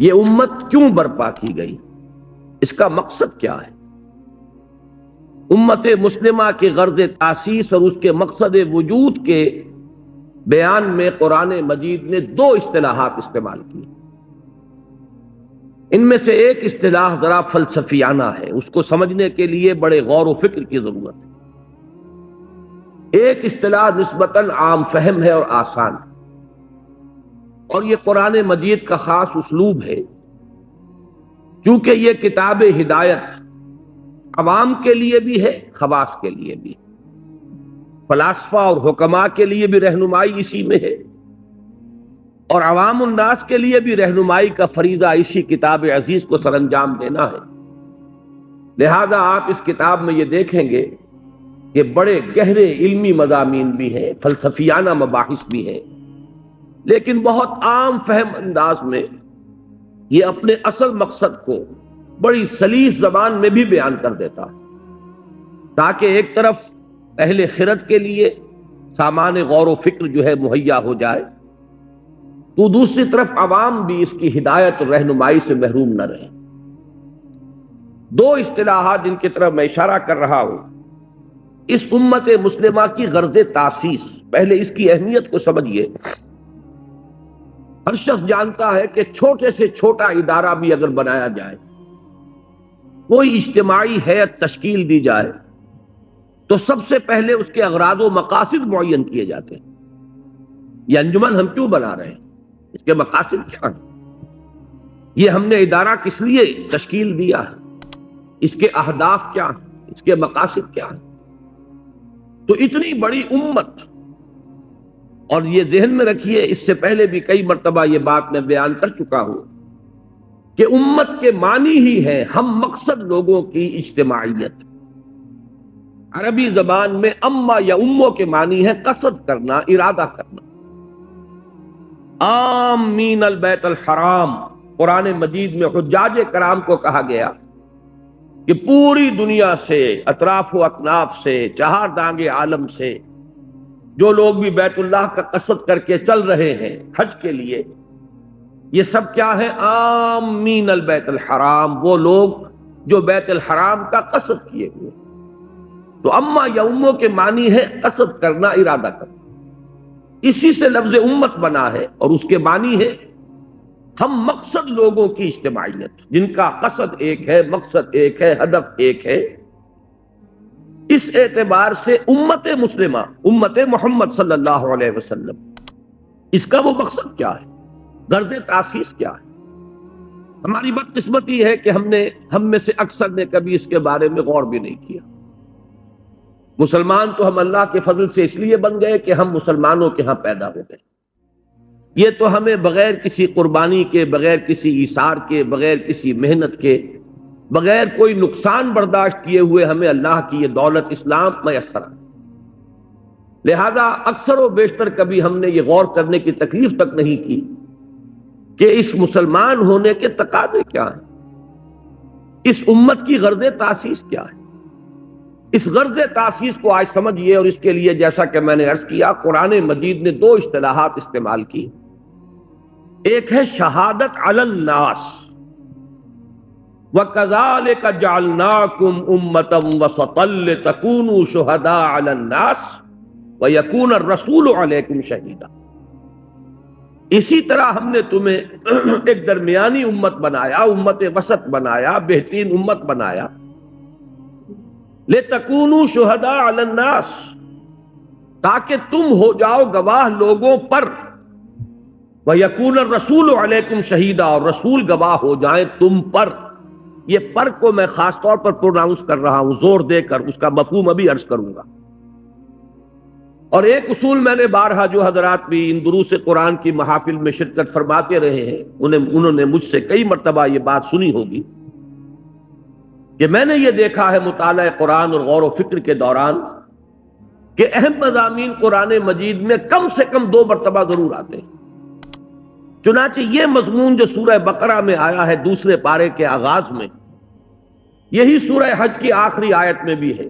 یہ امت کیوں برپا کی گئی، اس کا مقصد کیا ہے؟ امت مسلمہ کے غرض تاسیس اور اس کے مقصد وجود کے بیان میں قرآن مجید نے دو اصطلاحات استعمال کی۔ ان میں سے ایک اصطلاح ذرا فلسفیانہ ہے، اس کو سمجھنے کے لیے بڑے غور و فکر کی ضرورت ہے۔ ایک اصطلاح نسبتاً عام فہم ہے اور آسان ہے، اور یہ قرآن مجید کا خاص اسلوب ہے، کیونکہ یہ کتاب ہدایت عوام کے لیے بھی ہے، خواص کے لیے بھی، فلاسفہ اور حکماء کے لیے بھی رہنمائی اسی میں ہے، اور عوام الناس کے لیے بھی رہنمائی کا فریضہ اسی کتاب عزیز کو سر انجام دینا ہے۔ لہذا آپ اس کتاب میں یہ دیکھیں گے کہ بڑے گہرے علمی مضامین بھی ہیں، فلسفیانہ مباحث بھی ہیں، لیکن بہت عام فہم انداز میں یہ اپنے اصل مقصد کو بڑی سلیس زبان میں بھی بیان کر دیتا ہے، تاکہ ایک طرف اہل خرد کے لیے سامان غور و فکر جو ہے مہیا ہو جائے، تو دوسری طرف عوام بھی اس کی ہدایت اور رہنمائی سے محروم نہ رہے۔ دو اصطلاحات جن کی طرف میں اشارہ کر رہا ہوں، اس امت مسلمہ کی غرض تاسیس، پہلے اس کی اہمیت کو سمجھیے۔ ہر شخص جانتا ہے کہ چھوٹے سے چھوٹا ادارہ بھی اگر بنایا جائے، کوئی اجتماعی ہیئت تشکیل دی جائے، تو سب سے پہلے اس کے اغراض و مقاصد معین کیے جاتے ہیں۔ یہ انجمن ہم کیوں بنا رہے ہیں، اس کے مقاصد کیا ہیں، یہ ہم نے ادارہ کس لیے تشکیل دیا ہے، اس کے اہداف کیا ہیں، اس کے مقاصد کیا ہیں۔ تو اتنی بڑی امت، اور یہ ذہن میں رکھیے، اس سے پہلے بھی کئی مرتبہ یہ بات میں بیان کر چکا ہوں کہ امت کے معنی ہی ہے ہم مقصد لوگوں کی اجتماعیت۔ عربی زبان میں اما یا امو کے معنی ہے قصد کرنا، ارادہ کرنا۔ آمین البیت الحرام، قرآن مجید میں حجاج کرام کو کہا گیا کہ پوری دنیا سے، اطراف و اکناف سے، چہار دانگ عالم سے جو لوگ بھی بیت اللہ کا قصد کر کے چل رہے ہیں حج کے لیے، یہ سب کیا ہے؟ آمین البیت الحرام، وہ لوگ جو بیت الحرام کا قصد کیے ہوئے۔ تو اما یا امو کے معنی ہے قصد کرنا، ارادہ کرنا۔ اسی سے لفظ امت بنا ہے، اور اس کے معنی ہے ہم مقصد لوگوں کی اجتماعیت، جن کا قصد ایک ہے، مقصد ایک ہے، ہدف ایک ہے۔ اس اعتبار سے امت مسلمہ، امت محمد صلی اللہ علیہ وسلم، اس کا وہ مقصد کیا ہے، غرض تاسیس کیا ہے؟ ہماری بدقسمتی ہے کہ ہم میں سے اکثر نے کبھی اس کے بارے میں غور بھی نہیں کیا۔ مسلمان تو ہم اللہ کے فضل سے اس لیے بن گئے کہ ہم مسلمانوں کے ہاں پیدا ہو گئے۔ یہ تو ہمیں بغیر کسی قربانی کے، بغیر کسی ایثار کے، بغیر کسی محنت کے، بغیر کوئی نقصان برداشت کیے ہوئے ہمیں اللہ کی یہ دولت اسلام میسر ہے۔ لہذا اکثر و بیشتر کبھی ہم نے یہ غور کرنے کی تکلیف تک نہیں کی کہ اس مسلمان ہونے کے تقاضے کیا ہیں، اس امت کی غرض تاسیس کیا ہے۔ اس غرض تاسیس کو آج سمجھیے، اور اس کے لیے جیسا کہ میں نے عرض کیا، قرآن مجید نے دو اصطلاحات استعمال کی۔ ایک ہے شہادت علی الناس، وَكَذَلِكَ جَعَلْنَاكُمْ أُمَّةً وَسَطًا لِتَكُونُوا شُهَدَاءَ عَلَى النَّاسِ وَيَكُونَ الرَّسُولُ عَلَيْكُمْ شَهِيدًا۔ اسی طرح ہم نے تمہیں ایک درمیانی امت بنایا، امت وسط بنایا، بہترین امت بنایا، لِتَكُونُوا شُهَدَاءَ عَلَى النَّاسِ، تاکہ تم ہو جاؤ گواہ لوگوں پر، وَيَكُونَ الرَّسُولُ عَلَيْكُمْ شَهِيدًا، اور رسول گواہ ہو جائیں تم پر۔ یہ پر کو میں خاص طور پر پروناؤنس کر رہا ہوں، زور دے کر، اس کا مفہوم ابھی عرض کروں گا۔ اور ایک اصول میں نے بارہا، جو حضرات بھی ان دروس قرآن کی محافل میں شرکت فرماتے رہے ہیں، انہوں نے مجھ سے کئی مرتبہ یہ بات سنی ہوگی کہ میں نے یہ دیکھا ہے مطالعہ قرآن اور غور و فکر کے دوران کہ اہم مضامین قرآن مجید میں کم سے کم 2 مرتبہ ضرور آتے ہیں۔ چنانچہ یہ مضمون جو سورہ بقرہ میں آیا ہے دوسرے پارے کے آغاز میں، یہی سورہ حج کی آخری آیت میں بھی ہے،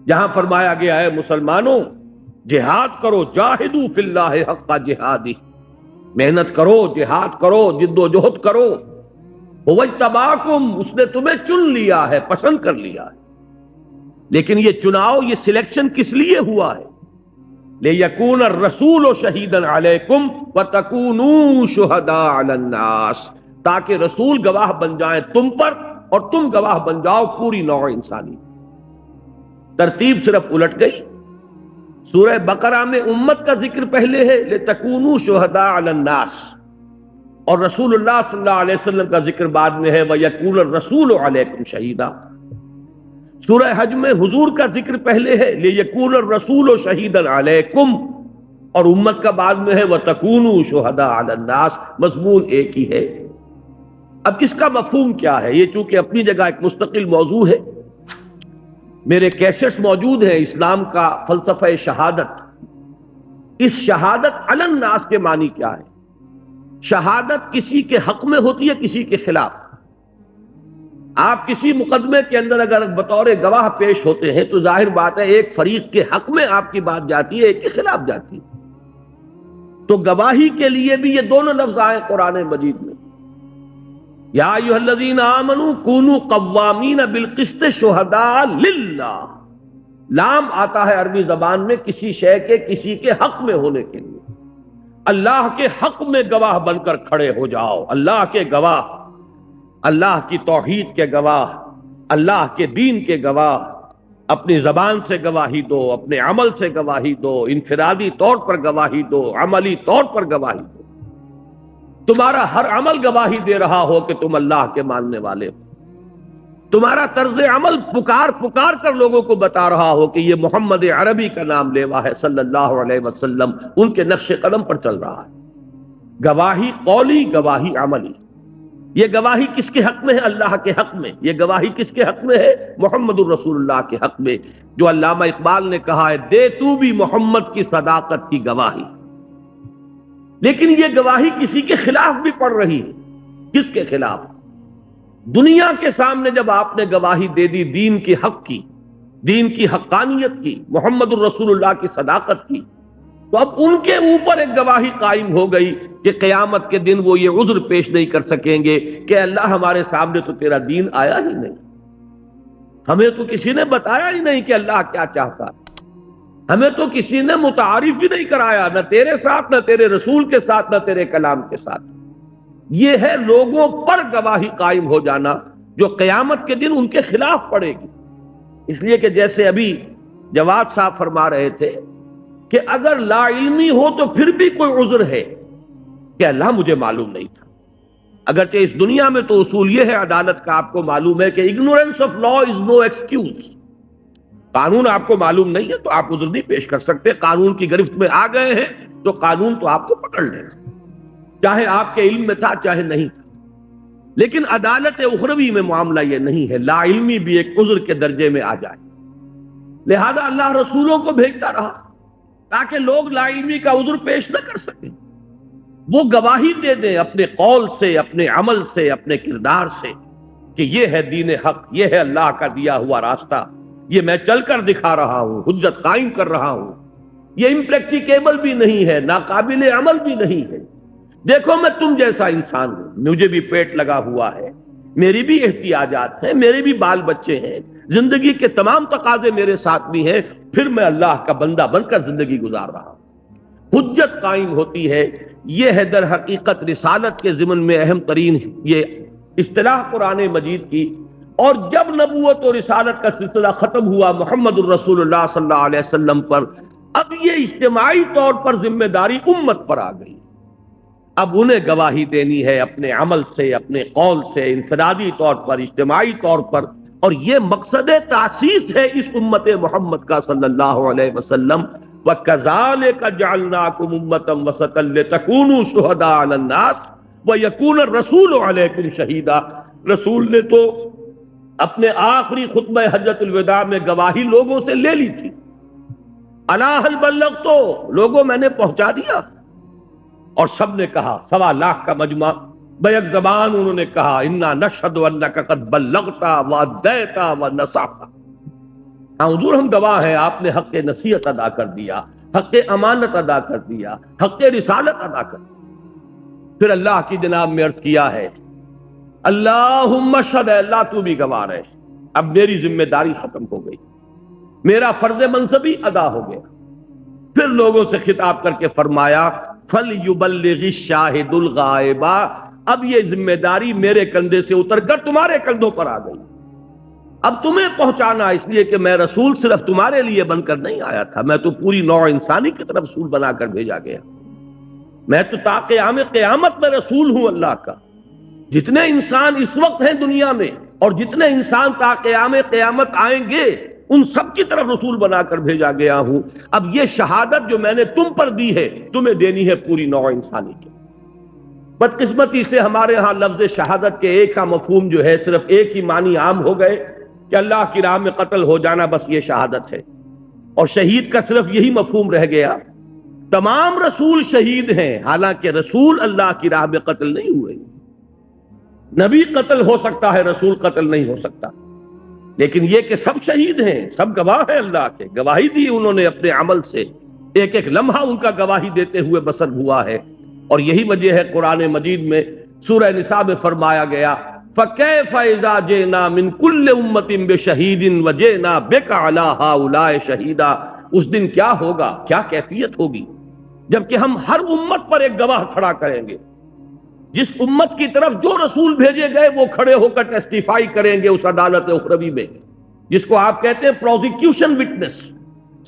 جہاں فرمایا گیا ہے مسلمانوں جہاد کرو، جاہدوا فی اللہ حق جہادہ، محنت کرو، جہاد کرو، جد و جہد کرو. وَاجْتَبَاكُمْ، اس نے تمہیں چن لیا ہے، پسند کر لیا ہے. لیکن یہ چناؤ، یہ سلیکشن کس لیے ہوا ہے؟ لِيَكُونَ الرَّسُولُ شَهِيدًا عَلَيْكُمْ وَتَكُونُوا شُهَدَاءَ عَلَى النَّاسِ، تاکہ رسول گواہ بن جائیں تم پر اور تم گواہ بن جاؤ پوری نوع انسانی. ترتیب صرف الٹ گئی. سورہ بقرہ میں امت کا ذکر پہلے ہے، لِتَكُونُوا شُهَدَاءَ عَلَى النَّاسِ، اور رسول اللہ صلی اللہ علیہ وسلم کا ذکر بعد میں ہے، وَيَكُونَ الرَّسُولُ عَلَيْكُمْ شَهِيدًا. سورہ حج میں حضور کا ذکر پہلے ہے، لِيَكُونَ الرَّسُولُ شَهِيدًا عَلَيْكُمْ، اور امت کا بعد میں ہے، وَتَكُونُوا شُهَدَاءَ عَلَى النَّاسِ. مضمون ایک ہی ہے. اب اس کا مفہوم کیا ہے؟ یہ چونکہ اپنی جگہ ایک مستقل موضوع ہے. میرے کیسٹس موجود ہیں اسلام کا فلسفہ شہادت. اس شہادت علی الناس کے معنی کیا ہے؟ شہادت کسی کے حق میں ہوتی ہے، کسی کے خلاف. آپ کسی مقدمے کے اندر اگر بطور گواہ پیش ہوتے ہیں تو ظاہر بات ہے ایک فریق کے حق میں آپ کی بات جاتی ہے، ایک کے خلاف جاتی ہے. تو گواہی کے لیے بھی یہ دونوں لفظ آئے قرآن مجید میں. یا ایھا الذین آمنوا کونوا قوامین بالقسط شہداء للہ. لام آتا ہے عربی زبان میں کسی شے کے کسی کے حق میں ہونے کے لیے. اللہ کے حق میں گواہ بن کر کھڑے ہو جاؤ. اللہ کے گواہ، اللہ کی توحید کے گواہ، اللہ کے دین کے گواہ. اپنی زبان سے گواہی دو، اپنے عمل سے گواہی دو، انفرادی طور پر گواہی دو، عملی طور پر گواہی دو. تمہارا ہر عمل گواہی دے رہا ہو کہ تم اللہ کے ماننے والے ہو. تمہارا طرز عمل پکار پکار کر لوگوں کو بتا رہا ہو کہ یہ محمد عربی کا نام لیوا ہے صلی اللہ علیہ وسلم، ان کے نقش قدم پر چل رہا ہے. گواہی قولی، گواہی عملی. یہ گواہی کس کے حق میں ہے؟ اللہ کے حق میں. یہ گواہی کس کے حق میں ہے؟ محمد الرسول اللہ کے حق میں. جو علامہ اقبال نے کہا ہے، دے تو بھی محمد کی صداقت کی گواہی. لیکن یہ گواہی کسی کے خلاف بھی پڑ رہی ہے. کس کے خلاف؟ دنیا کے سامنے جب آپ نے گواہی دے دی دین کی حق کی، دین کی حقانیت کی، محمد الرسول اللہ کی صداقت کی، تو اب ان کے اوپر ایک گواہی قائم ہو گئی کہ قیامت کے دن وہ یہ عذر پیش نہیں کر سکیں گے کہ اللہ ہمارے سامنے تو تیرا دین آیا ہی نہیں، ہمیں تو کسی نے بتایا ہی نہیں کہ اللہ کیا چاہتا ہے، ہمیں تو کسی نے متعارف بھی نہیں کرایا، نہ تیرے ساتھ، نہ تیرے رسول کے ساتھ، نہ تیرے کلام کے ساتھ. یہ ہے لوگوں پر گواہی قائم ہو جانا جو قیامت کے دن ان کے خلاف پڑے گی. اس لیے کہ جیسے ابھی جواد صاحب فرما رہے تھے کہ اگر لا علمی ہو تو پھر بھی کوئی عذر ہے کہ اللہ مجھے معلوم نہیں تھا. اگرچہ اس دنیا میں تو اصول یہ ہے عدالت کا، آپ کو معلوم ہے کہ ignorance of law is no excuse. قانون آپ کو معلوم نہیں ہے تو آپ عذر نہیں پیش کر سکتے. قانون کی گرفت میں آ گئے ہیں تو قانون تو آپ کو پکڑ لے گا، چاہے آپ کے علم میں تھا چاہے نہیں تھا. لیکن عدالت اخروی میں معاملہ یہ نہیں ہے، لا علمی بھی ایک عذر کے درجے میں آ جائے. لہذا اللہ رسولوں کو بھیجتا رہا تاکہ لوگ لا علمی کا عذر پیش نہ کر سکیں. وہ گواہی دے دیں اپنے قول سے، اپنے عمل سے، اپنے کردار سے کہ یہ ہے دین حق، یہ ہے اللہ کا دیا ہوا راستہ، یہ میں چل کر دکھا رہا ہوں، حجت قائم کر رہا ہوں. یہ امپریکٹیکیبل بھی نہیں ہے، ناقابل عمل بھی نہیں ہے. دیکھو میں تم جیسا انسان ہوں، مجھے بھی پیٹ لگا ہوا ہے، میری بھی احتیاجات ہیں، میرے بھی بال بچے ہیں، زندگی کے تمام تقاضے میرے ساتھ بھی ہیں، پھر میں اللہ کا بندہ بن کر زندگی گزار رہا ہوں. حجت قائم ہوتی ہے. یہ ہے در حقیقت رسالت کے ضمن میں اہم ترین یہ اصطلاح قرآن مجید کی. اور جب نبوت اور رسالت کا سلسلہ ختم ہوا محمد الرسول اللہ صلی اللہ علیہ وسلم پر، اب یہ اجتماعی طور پر ذمہ داری امت پر آ گئی. اب انہیں گواہی دینی ہے اپنے عمل سے، اپنے قول سے، انفرادی طور پر، اجتماعی طور پر. اور یہ مقصد تاسیس ہے اس امت محمد کا صلی اللہ علیہ وسلم. وَكَذَلِكَ جَعَلْنَاكُمْ أُمَّةً وَسَطًا لِتَكُونُوا شُهَدَاءَ عَلَى النَّاسِ وَيَكُونَ الرَّسُولُ عَلَيْكُمْ شَهِيدًا. رسول نے تو اپنے آخری خطبہ حجۃ الوداع میں گواہی لوگوں سے لے لی تھی. الا هل بلغت، لوگوں میں نے پہنچا دیا. اور سب نے کہا، 1.25 لاکھ کا مجمع بیک زبان انہوں نے کہا، انا نشہد انک قد بلغت وادیت ونصحت. ہاں حضور ہم گواہ ہیں، آپ نے حق نصیحت ادا کر دیا، حق امانت ادا کر دیا، حق رسالت ادا کر دیا. پھر اللہ کی جناب میں عرض کیا ہے اللہم اشہد، اللہ تو بھی گواہ رہے، اب میری ذمہ داری ختم ہو گئی، میرا فرض منصبی ادا ہو گیا۔ پھر لوگوں سے خطاب کر کے فرمایا فَلْيُبَلِّغِ الشَّاهِدُ الْغَائِبَ، اب یہ ذمہ داری میرے کندھے سے اتر کر تمہارے کندھوں پر آ گئی، اب تمہیں پہنچانا، اس لیے کہ میں رسول صرف تمہارے لیے بن کر نہیں آیا تھا، میں تو پوری نوع انسانی کی طرف رسول بنا کر بھیجا گیا، میں تو تا قیام قیامت میں رسول ہوں اللہ کا۔ جتنے انسان اس وقت ہیں دنیا میں اور جتنے انسان تا قیام قیامت آئیں گے، ان سب کی طرف رسول بنا کر بھیجا گیا ہوں۔ اب یہ شہادت جو میں نے تم پر دی ہے، تمہیں دینی ہے پوری نوع انسانی کی۔ بدقسمتی سے ہمارے ہاں لفظ شہادت کے ایک کا مفہوم جو ہے صرف ایک ہی معنی عام ہو گئے کہ اللہ کی راہ میں قتل ہو جانا، بس یہ شہادت ہے، اور شہید کا صرف یہی مفہوم رہ گیا۔ تمام رسول شہید ہیں، حالانکہ رسول اللہ کی راہ میں قتل نہیں ہوئے۔ نبی قتل ہو سکتا ہے، رسول قتل نہیں ہو سکتا، لیکن یہ کہ سب شہید ہیں، سب گواہ ہیں اللہ کے، گواہی دی انہوں نے اپنے عمل سے، ایک ایک لمحہ ان کا گواہی دیتے ہوئے بسر ہوا ہے۔ اور یہی وجہ ہے قرآن مجید میں سورہ نساء میں فرمایا گیا فَكَيْفَ إِذَا جِئْنَا مِن كُلِّ أُمَّةٍ بِشَهِيدٍ وَجِئْنَا بِكَ عَلَىٰ هَٰؤُلَاءِ شَهِيدًا، اس دن کیا ہوگا، کیا کیفیت ہوگی جبکہ ہم ہر امت پر ایک گواہ کھڑا کریں گے۔ جس امت کی طرف جو رسول بھیجے گئے وہ کھڑے ہو کر ٹیسٹیفائی کریں گے اس عدالت اخروی میں، جس کو آپ کہتے ہیں پروزیکیوشن وٹنس،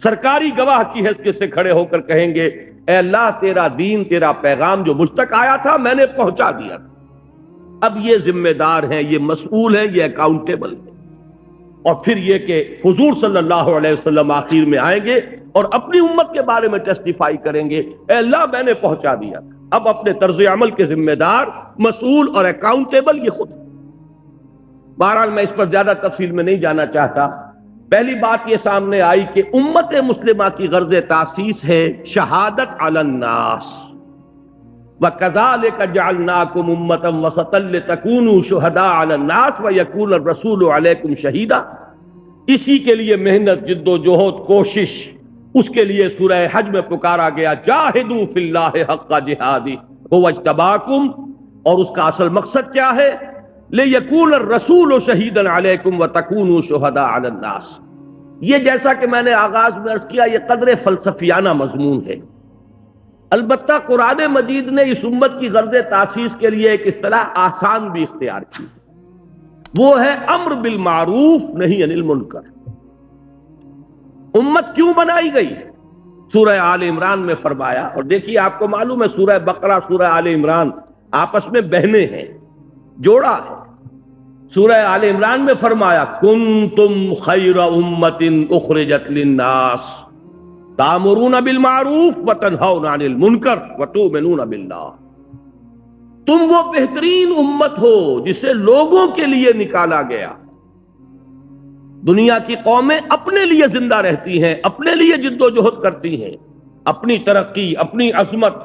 سرکاری گواہ کی حیثیت سے کھڑے ہو کر کہیں گے اے اللہ تیرا دین، تیرا پیغام جو مجھ تک آیا تھا میں نے پہنچا دیا تھا۔ اب یہ ذمہ دار ہیں، یہ مسئول ہیں، یہ اکاؤنٹیبل ہیں۔ اور پھر یہ کہ حضور صلی اللہ علیہ وسلم آخر میں آئیں گے اور اپنی امت کے بارے میں ٹیسٹیفائی کریں گے اے اللہ میں نے پہنچا دیا تھا۔ اب اپنے طرز عمل کے ذمہ دار، مسئول اور اکاؤنٹیبل یہ خود۔ بہرحال میں اس پر زیادہ تفصیل میں نہیں جانا چاہتا۔ پہلی بات یہ سامنے آئی کہ امت مسلمہ کی غرض تاسیس ہے شہادت علی الناس، وَكَذَلِكَ جَعَلْنَاكُمْ أُمَّةً وَسَطًا لِتَكُونُوا شُهَدَاءَ عَلَى النَّاسِ وَيَكُونَ الرَّسُولُ عَلَيْكُمْ شَهِيدًا۔ اسی کے لیے محنت، جد و جہد، کوشش، اس کے لیے سورہ حج میں پکارا گیا جاہدوا فی اللہ حق جہادہ هو اجتباکم، اور اس کا اصل مقصد کیا ہے؟ لِيَكُونَ الرَّسُولُ شَهِيدًا عَلَيْكُمْ وَتَكُونُوا شُهَدَاءَ عَلَى النَّاسِ۔ یہ جیسا کہ میں نے آغاز میں عرض کیا یہ قدر فلسفیانہ مضمون ہے، البتہ قرآن مجید نے اس امت کی غرض تاسیس کے لیے ایک اصطلاح آسان بھی اختیار کی، وہ ہے امر بالمعروف نہی عن المنکر۔ امت کیوں بنائی گئی؟ سورہ آل عمران میں فرمایا، اور دیکھیے آپ کو معلوم ہے سورہ بقرہ سورہ آل عمران آپس میں بہنیں ہیں، جوڑا ہے۔ سورہ آل عمران میں فرمایا کنتم خیر امت اخرجت للناس تأمرون بالمعروف وتنہون عن المنکر وتؤمنون باللہ، تم وہ بہترین امت ہو جسے لوگوں کے لیے نکالا گیا۔ دنیا کی قومیں اپنے لیے زندہ رہتی ہیں، اپنے لیے جد و جہد کرتی ہیں، اپنی ترقی، اپنی عظمت،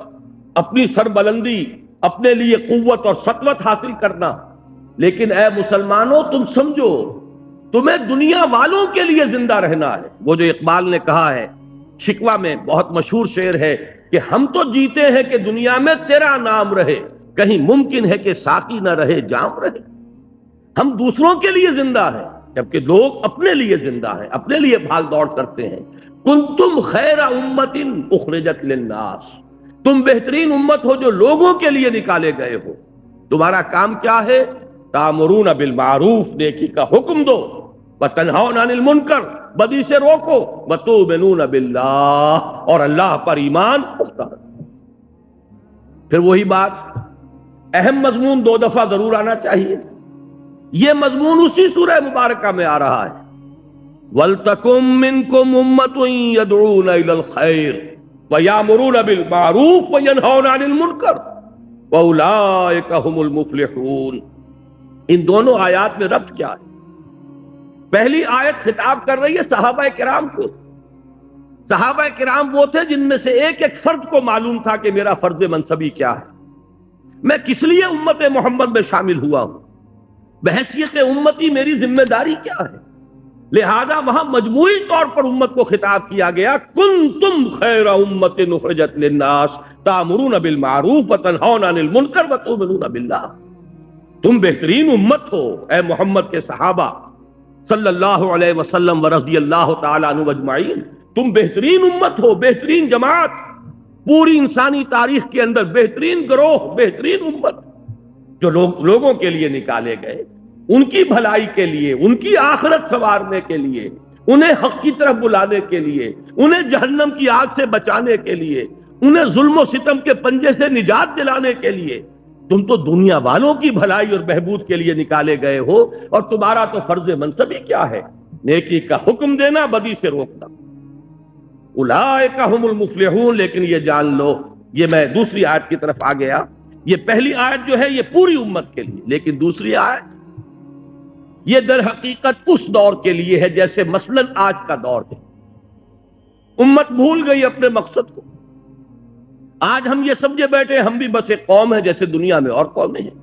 اپنی سربلندی، اپنے لیے قوت اور سطوت حاصل کرنا، لیکن اے مسلمانوں تم سمجھو تمہیں دنیا والوں کے لیے زندہ رہنا ہے۔ وہ جو اقبال نے کہا ہے شکوہ میں، بہت مشہور شعر ہے کہ ہم تو جیتے ہیں کہ دنیا میں تیرا نام رہے، کہیں ممکن ہے کہ ساقی نہ رہے جام رہے۔ ہم دوسروں کے لیے زندہ ہیں جبکہ لوگ اپنے لیے زندہ ہیں، اپنے لیے بھاگ دوڑ کرتے ہیں۔ کنتم خیر امت اخرجت للناس، تم بہترین امت ہو جو لوگوں کے لیے نکالے گئے ہو۔ تمہارا کام کیا ہے؟ تامرون بالمعروف، نیکی کا حکم دو، وتنہون عن المنکر، بدی سے روکو، وتؤمنون باللہ، اور اللہ پر ایمان پختہ رکھو۔ پھر وہی بات، اہم مضمون دو دفعہ ضرور آنا چاہیے، یہ مضمون اسی سورہ مبارکہ میں آ رہا ہے وَلْتَكُن مِّنكُمْ أُمَّةٌ يَدْعُونَ إِلَى الْخَيْرِ وَيَأْمُرُونَ بِالْمَعْرُوفِ وَيَنْهَوْنَ عَنِ الْمُنكَرِ وَأُولَٰئِكَ هُمُ الْمُفْلِحُونَ۔ ان دونوں آیات میں ربط کیا ہے؟ پہلی آیت خطاب کر رہی ہے صحابہ کرام کو۔ صحابہ کرام وہ تھے جن میں سے ایک ایک فرد کو معلوم تھا کہ میرا فرض منصبی کیا ہے، میں کس لیے امت محمد میں شامل ہوا ہوں، بحیثیت امتی میری ذمہ داری کیا ہے۔ لہذا وہاں مجموعی طور پر امت کو خطاب کیا گیا، کنتم خیر امت اخرجت للناس تأمرون بالمعروف وتنہون عن المنکر وتؤمنون باللہ. تم بہترین امت ہو اے محمد کے صحابہ صلی اللہ علیہ وسلم ورضی اللہ تعالیٰ عنہ اجمعین. تم بہترین امت ہو، بہترین جماعت، پوری انسانی تاریخ کے اندر بہترین گروہ، بہترین امت جو لوگوں کے لیے نکالے گئے، ان کی بھلائی کے لیے، ان کی آخرت سنوارنے کے لیے، انہیں حق کی طرف بلانے کے لیے، انہیں جہنم کی آگ سے بچانے کے لیے، انہیں ظلم و ستم کے پنجے سے نجات دلانے کے لیے. تم تو دنیا والوں کی بھلائی اور بہبود کے لیے نکالے گئے ہو، اور تمہارا تو فرض منصبی کیا ہے؟ نیکی کا حکم دینا، بدی سے روکنا. اولئک ھم المفلحون. لیکن یہ جان لو، یہ میں دوسری آیت کی طرف آ گیا. یہ پہلی آیت جو ہے یہ پوری امت کے لیے، لیکن دوسری آیت یہ در حقیقت اس دور کے لیے ہے جیسے مثلا آج کا دور ہے. امت بھول گئی اپنے مقصد کو. آج ہم یہ سمجھے بیٹھے ہم بھی بس ایک قوم ہے جیسے دنیا میں اور قومیں ہیں.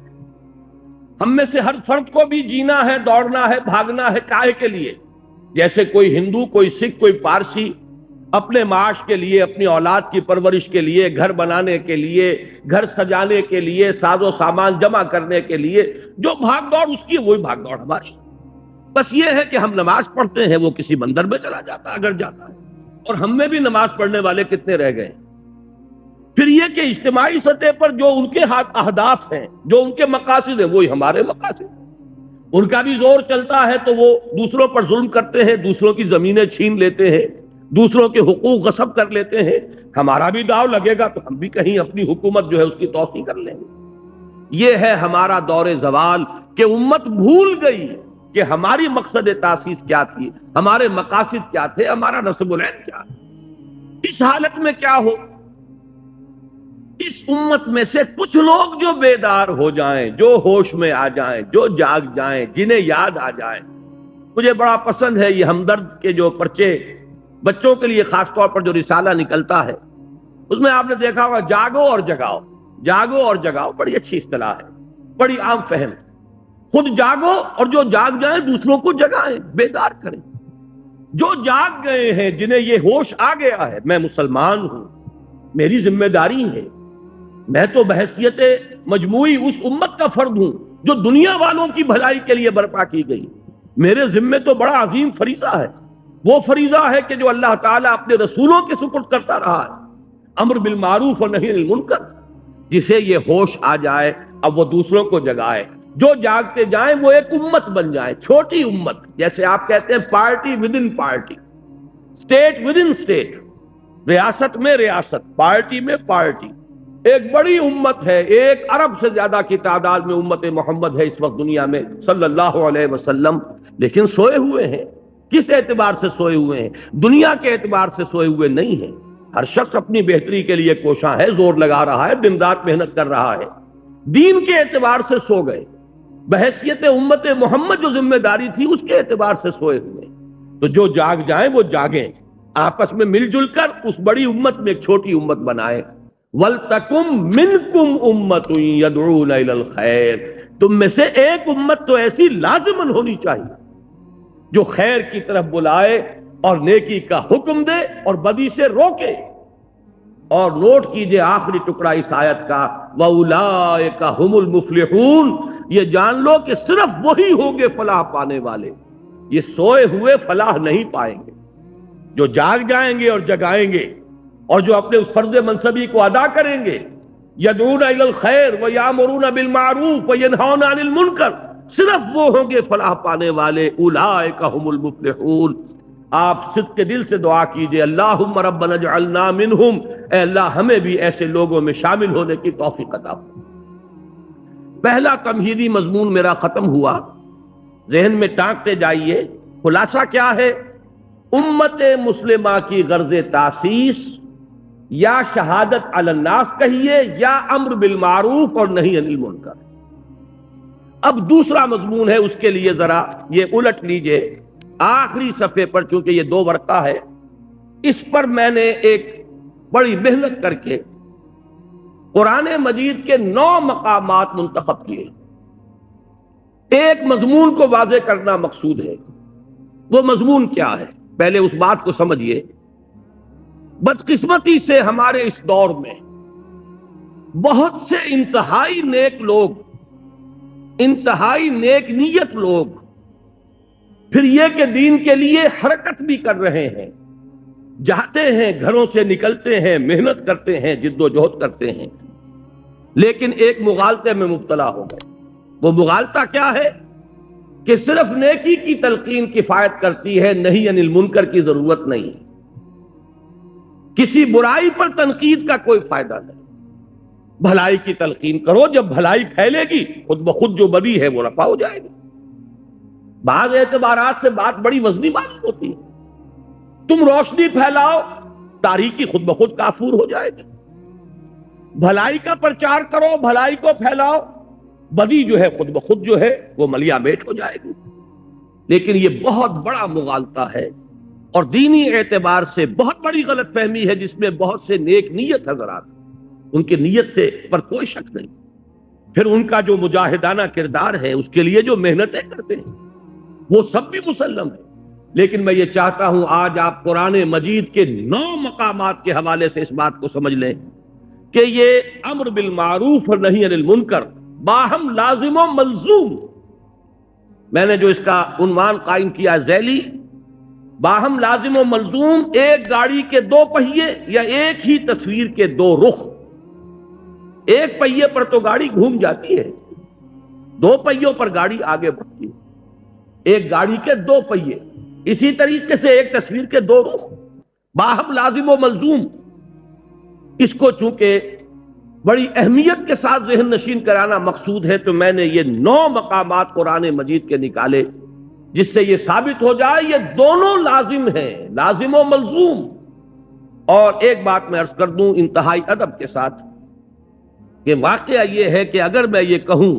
ہم میں سے ہر فرد کو بھی جینا ہے، دوڑنا ہے، بھاگنا ہے. کائے کے لیے؟ جیسے کوئی ہندو، کوئی سکھ، کوئی پارسی اپنے معاش کے لیے، اپنی اولاد کی پرورش کے لیے، گھر بنانے کے لیے، گھر سجانے کے لیے، ساز و سامان جمع کرنے کے لیے جو بھاگ دوڑ اس کی، وہی بھاگ دوڑ ہماری. بس یہ ہے کہ ہم نماز پڑھتے ہیں، وہ کسی مندر میں چلا جاتا اگر جاتا ہے. اور ہم میں بھی نماز پڑھنے والے کتنے رہ گئے. پھر یہ کہ اجتماعی سطح پر جو ان کے اہداف ہیں، جو ان کے مقاصد ہیں، وہی ہمارے مقاصد. ان کا بھی زور چلتا ہے تو وہ دوسروں پر ظلم کرتے ہیں، دوسروں کی زمینیں چھین لیتے ہیں، دوسروں کے حقوق غصب کر لیتے ہیں. ہمارا بھی داؤ لگے گا تو ہم بھی کہیں اپنی حکومت جو ہے اس کی توسیع کر لیں گے. یہ ہے ہمارا دور زوال کہ امت بھول گئی کہ ہماری مقصد تاسیس کیا تھی، ہمارے مقاصد کیا تھے، ہمارا نصب العین کیا. اس حالت میں کیا ہو، اس امت میں سے کچھ لوگ جو بیدار ہو جائیں، جو ہوش میں آ جائیں، جو جاگ جائیں، جنہیں یاد آ جائیں. مجھے بڑا پسند ہے یہ ہمدرد کے جو پرچے بچوں کے لیے خاص طور پر جو رسالہ نکلتا ہے، اس میں آپ نے دیکھا ہوگا جاگو اور جگاؤ. جاگو اور جگاؤ بڑی اچھی اصطلاح ہے، بڑی عام فہم. خود جاگو اور جو جاگ جائیں دوسروں کو جگائیں، بیدار کریں. جو جاگ گئے ہیں، جنہیں یہ ہوش آ گیا ہے میں مسلمان ہوں، میری ذمہ داری ہے، میں تو بحیثیت مجموعی اس امت کا فرد ہوں جو دنیا والوں کی بھلائی کے لیے برپا کی گئی. میرے ذمے تو بڑا عظیم فریضہ ہے. وہ فریضہ ہے کہ جو اللہ تعالیٰ اپنے رسولوں کے سپرد کرتا رہا ہے، امر بالمعروف اور نہی عن المنکر. جسے یہ ہوش آ جائے اب وہ دوسروں کو جگائے. جو جاگتے جائیں وہ ایک امت بن جائیں، چھوٹی امت. جیسے آپ کہتے ہیں party with in party, state with in state, ریاست میں ریاست، پارٹی میں پارٹی. ایک بڑی امت ہے، 1 ارب سے زیادہ کی تعداد میں امت محمد ہے اس وقت دنیا میں صلی اللہ علیہ وسلم. لیکن سوئے ہوئے ہیں. کس اعتبار سے سوئے ہوئے ہیں؟ دنیا کے اعتبار سے سوئے ہوئے نہیں ہیں. ہر شخص اپنی بہتری کے لیے کوشاں ہے، زور لگا رہا ہے، دن رات محنت کر رہا ہے. دین کے اعتبار سے سو گئے، بحیثیت امت محمد جو ذمہ داری تھی اس کے اعتبار سے سوئے ہوئے. تو جو جاگ جائیں وہ جاگیں، آپس میں مل جل کر اس بڑی امت میں ایک چھوٹی امت بنائیں. وَلْتَكُمْ مِنْكُمْ أُمَّةٌ يَدْعُونَ إِلَى الْخَيْرِ. تم میں سے ایک امت تو ایسی لازماً ہونی چاہیے جو خیر کی طرف بلائے اور نیکی کا حکم دے اور بدی سے روکے. اور نوٹ کیجئے آخری ٹکڑا اس آیت کا، وَأُولَئِكَ هُمُ الْمُفْلِحُونَ. یہ جان لو کہ صرف وہی ہوں گے فلاح پانے والے. یہ سوئے ہوئے فلاح نہیں پائیں گے. جو جاگ جائیں گے اور جگائیں گے اور جو اپنے اس فرض منصبی کو ادا کریں گے، یدعون الی الخیر ویامرون بالمعروف وینہون عن المنکر، صرف وہ ہوں گے فلاح پانے والے. اولئک ھم المفلحون. آپ صدق کے دل سے دعا کیجئے، اللہم ربنا اجعلنا منہم. اے اللہ ہمیں بھی ایسے لوگوں میں شامل ہونے کی توفیق عطا فرما. پہلا تمہیدی مضمون میرا ختم ہوا. ذہن میں ٹانکتے جائیے. خلاصہ کیا ہے؟ امت مسلمہ کی غرض تاسیس یا شہادت علی الناس کہیے یا امر بالمعروف اور نہی عن المنکر. اب دوسرا مضمون ہے، اس کے لیے ذرا یہ الٹ لیجئے آخری صفحے پر، چونکہ یہ 2 ورقہ ہے، اس پر میں نے ایک بڑی محنت کر کے قرآن مجید کے 9 مقامات منتخب کیے. ایک مضمون کو واضح کرنا مقصود ہے. وہ مضمون کیا ہے؟ پہلے اس بات کو سمجھیے، بدقسمتی سے ہمارے اس دور میں بہت سے انتہائی نیک لوگ، انتہائی نیک نیت لوگ، پھر یہ کہ دین کے لیے حرکت بھی کر رہے ہیں، جاتے ہیں، گھروں سے نکلتے ہیں، محنت کرتے ہیں، جد و جہد کرتے ہیں، لیکن ایک مغالطے میں مبتلا ہو گئے۔ وہ مغالطہ کیا ہے؟ کہ صرف نیکی کی تلقین کفایت کرتی ہے، نہی عن المنکر کی ضرورت نہیں، کسی برائی پر تنقید کا کوئی فائدہ نہیں، بھلائی کی تلقین کرو، جب بھلائی پھیلے گی خود بخود جو بدی ہے وہ رفع ہو جائے گی۔ بعض اعتبارات سے بات بڑی وزنی معلوم ہوتی ہے، تم روشنی پھیلاؤ، تاریکی خود بخود کافور ہو جائے گی، بھلائی کا پرچار کرو، بھلائی کو پھیلاؤ، بدی جو ہے خود بخود جو ہے وہ ملیا میٹ ہو جائے گی۔ لیکن یہ بہت بڑا مغالطہ ہے اور دینی اعتبار سے بہت بڑی غلط فہمی ہے، جس میں بہت سے نیک نیت حضرات، ان کی نیت سے پر کوئی شک نہیں، پھر ان کا جو مجاہدانہ کردار ہے، اس کے لیے جو محنتیں کرتے ہیں، وہ سب بھی مسلم ہے۔ لیکن میں یہ چاہتا ہوں آج آپ قرآن مجید کے 9 مقامات کے حوالے سے اس بات کو سمجھ لیں کہ یہ امر بالمعروف اور نہی عن المنکر باہم لازم و ملزوم، میں نے جو اس کا عنوان قائم کیا ذیلی، باہم لازم و ملزوم، ایک گاڑی کے 2 پہیے یا ایک ہی تصویر کے 2 رخ۔ ایک پہیے پر تو گاڑی گھوم جاتی ہے، 2 پہیوں پر گاڑی آگے بڑھتی ہے، ایک گاڑی کے 2 پہیے، اسی طریقے سے ایک تصویر کے 2 رخ، باہم لازم و ملزوم۔ اس کو چونکہ بڑی اہمیت کے ساتھ ذہن نشین کرانا مقصود ہے، تو میں نے یہ 9 مقامات قرآن مجید کے نکالے، جس سے یہ ثابت ہو جائے یہ دونوں لازم ہیں، لازم و ملزوم۔ اور ایک بات میں عرض کر دوں انتہائی ادب کے ساتھ کہ واقعہ یہ ہے کہ اگر میں یہ کہوں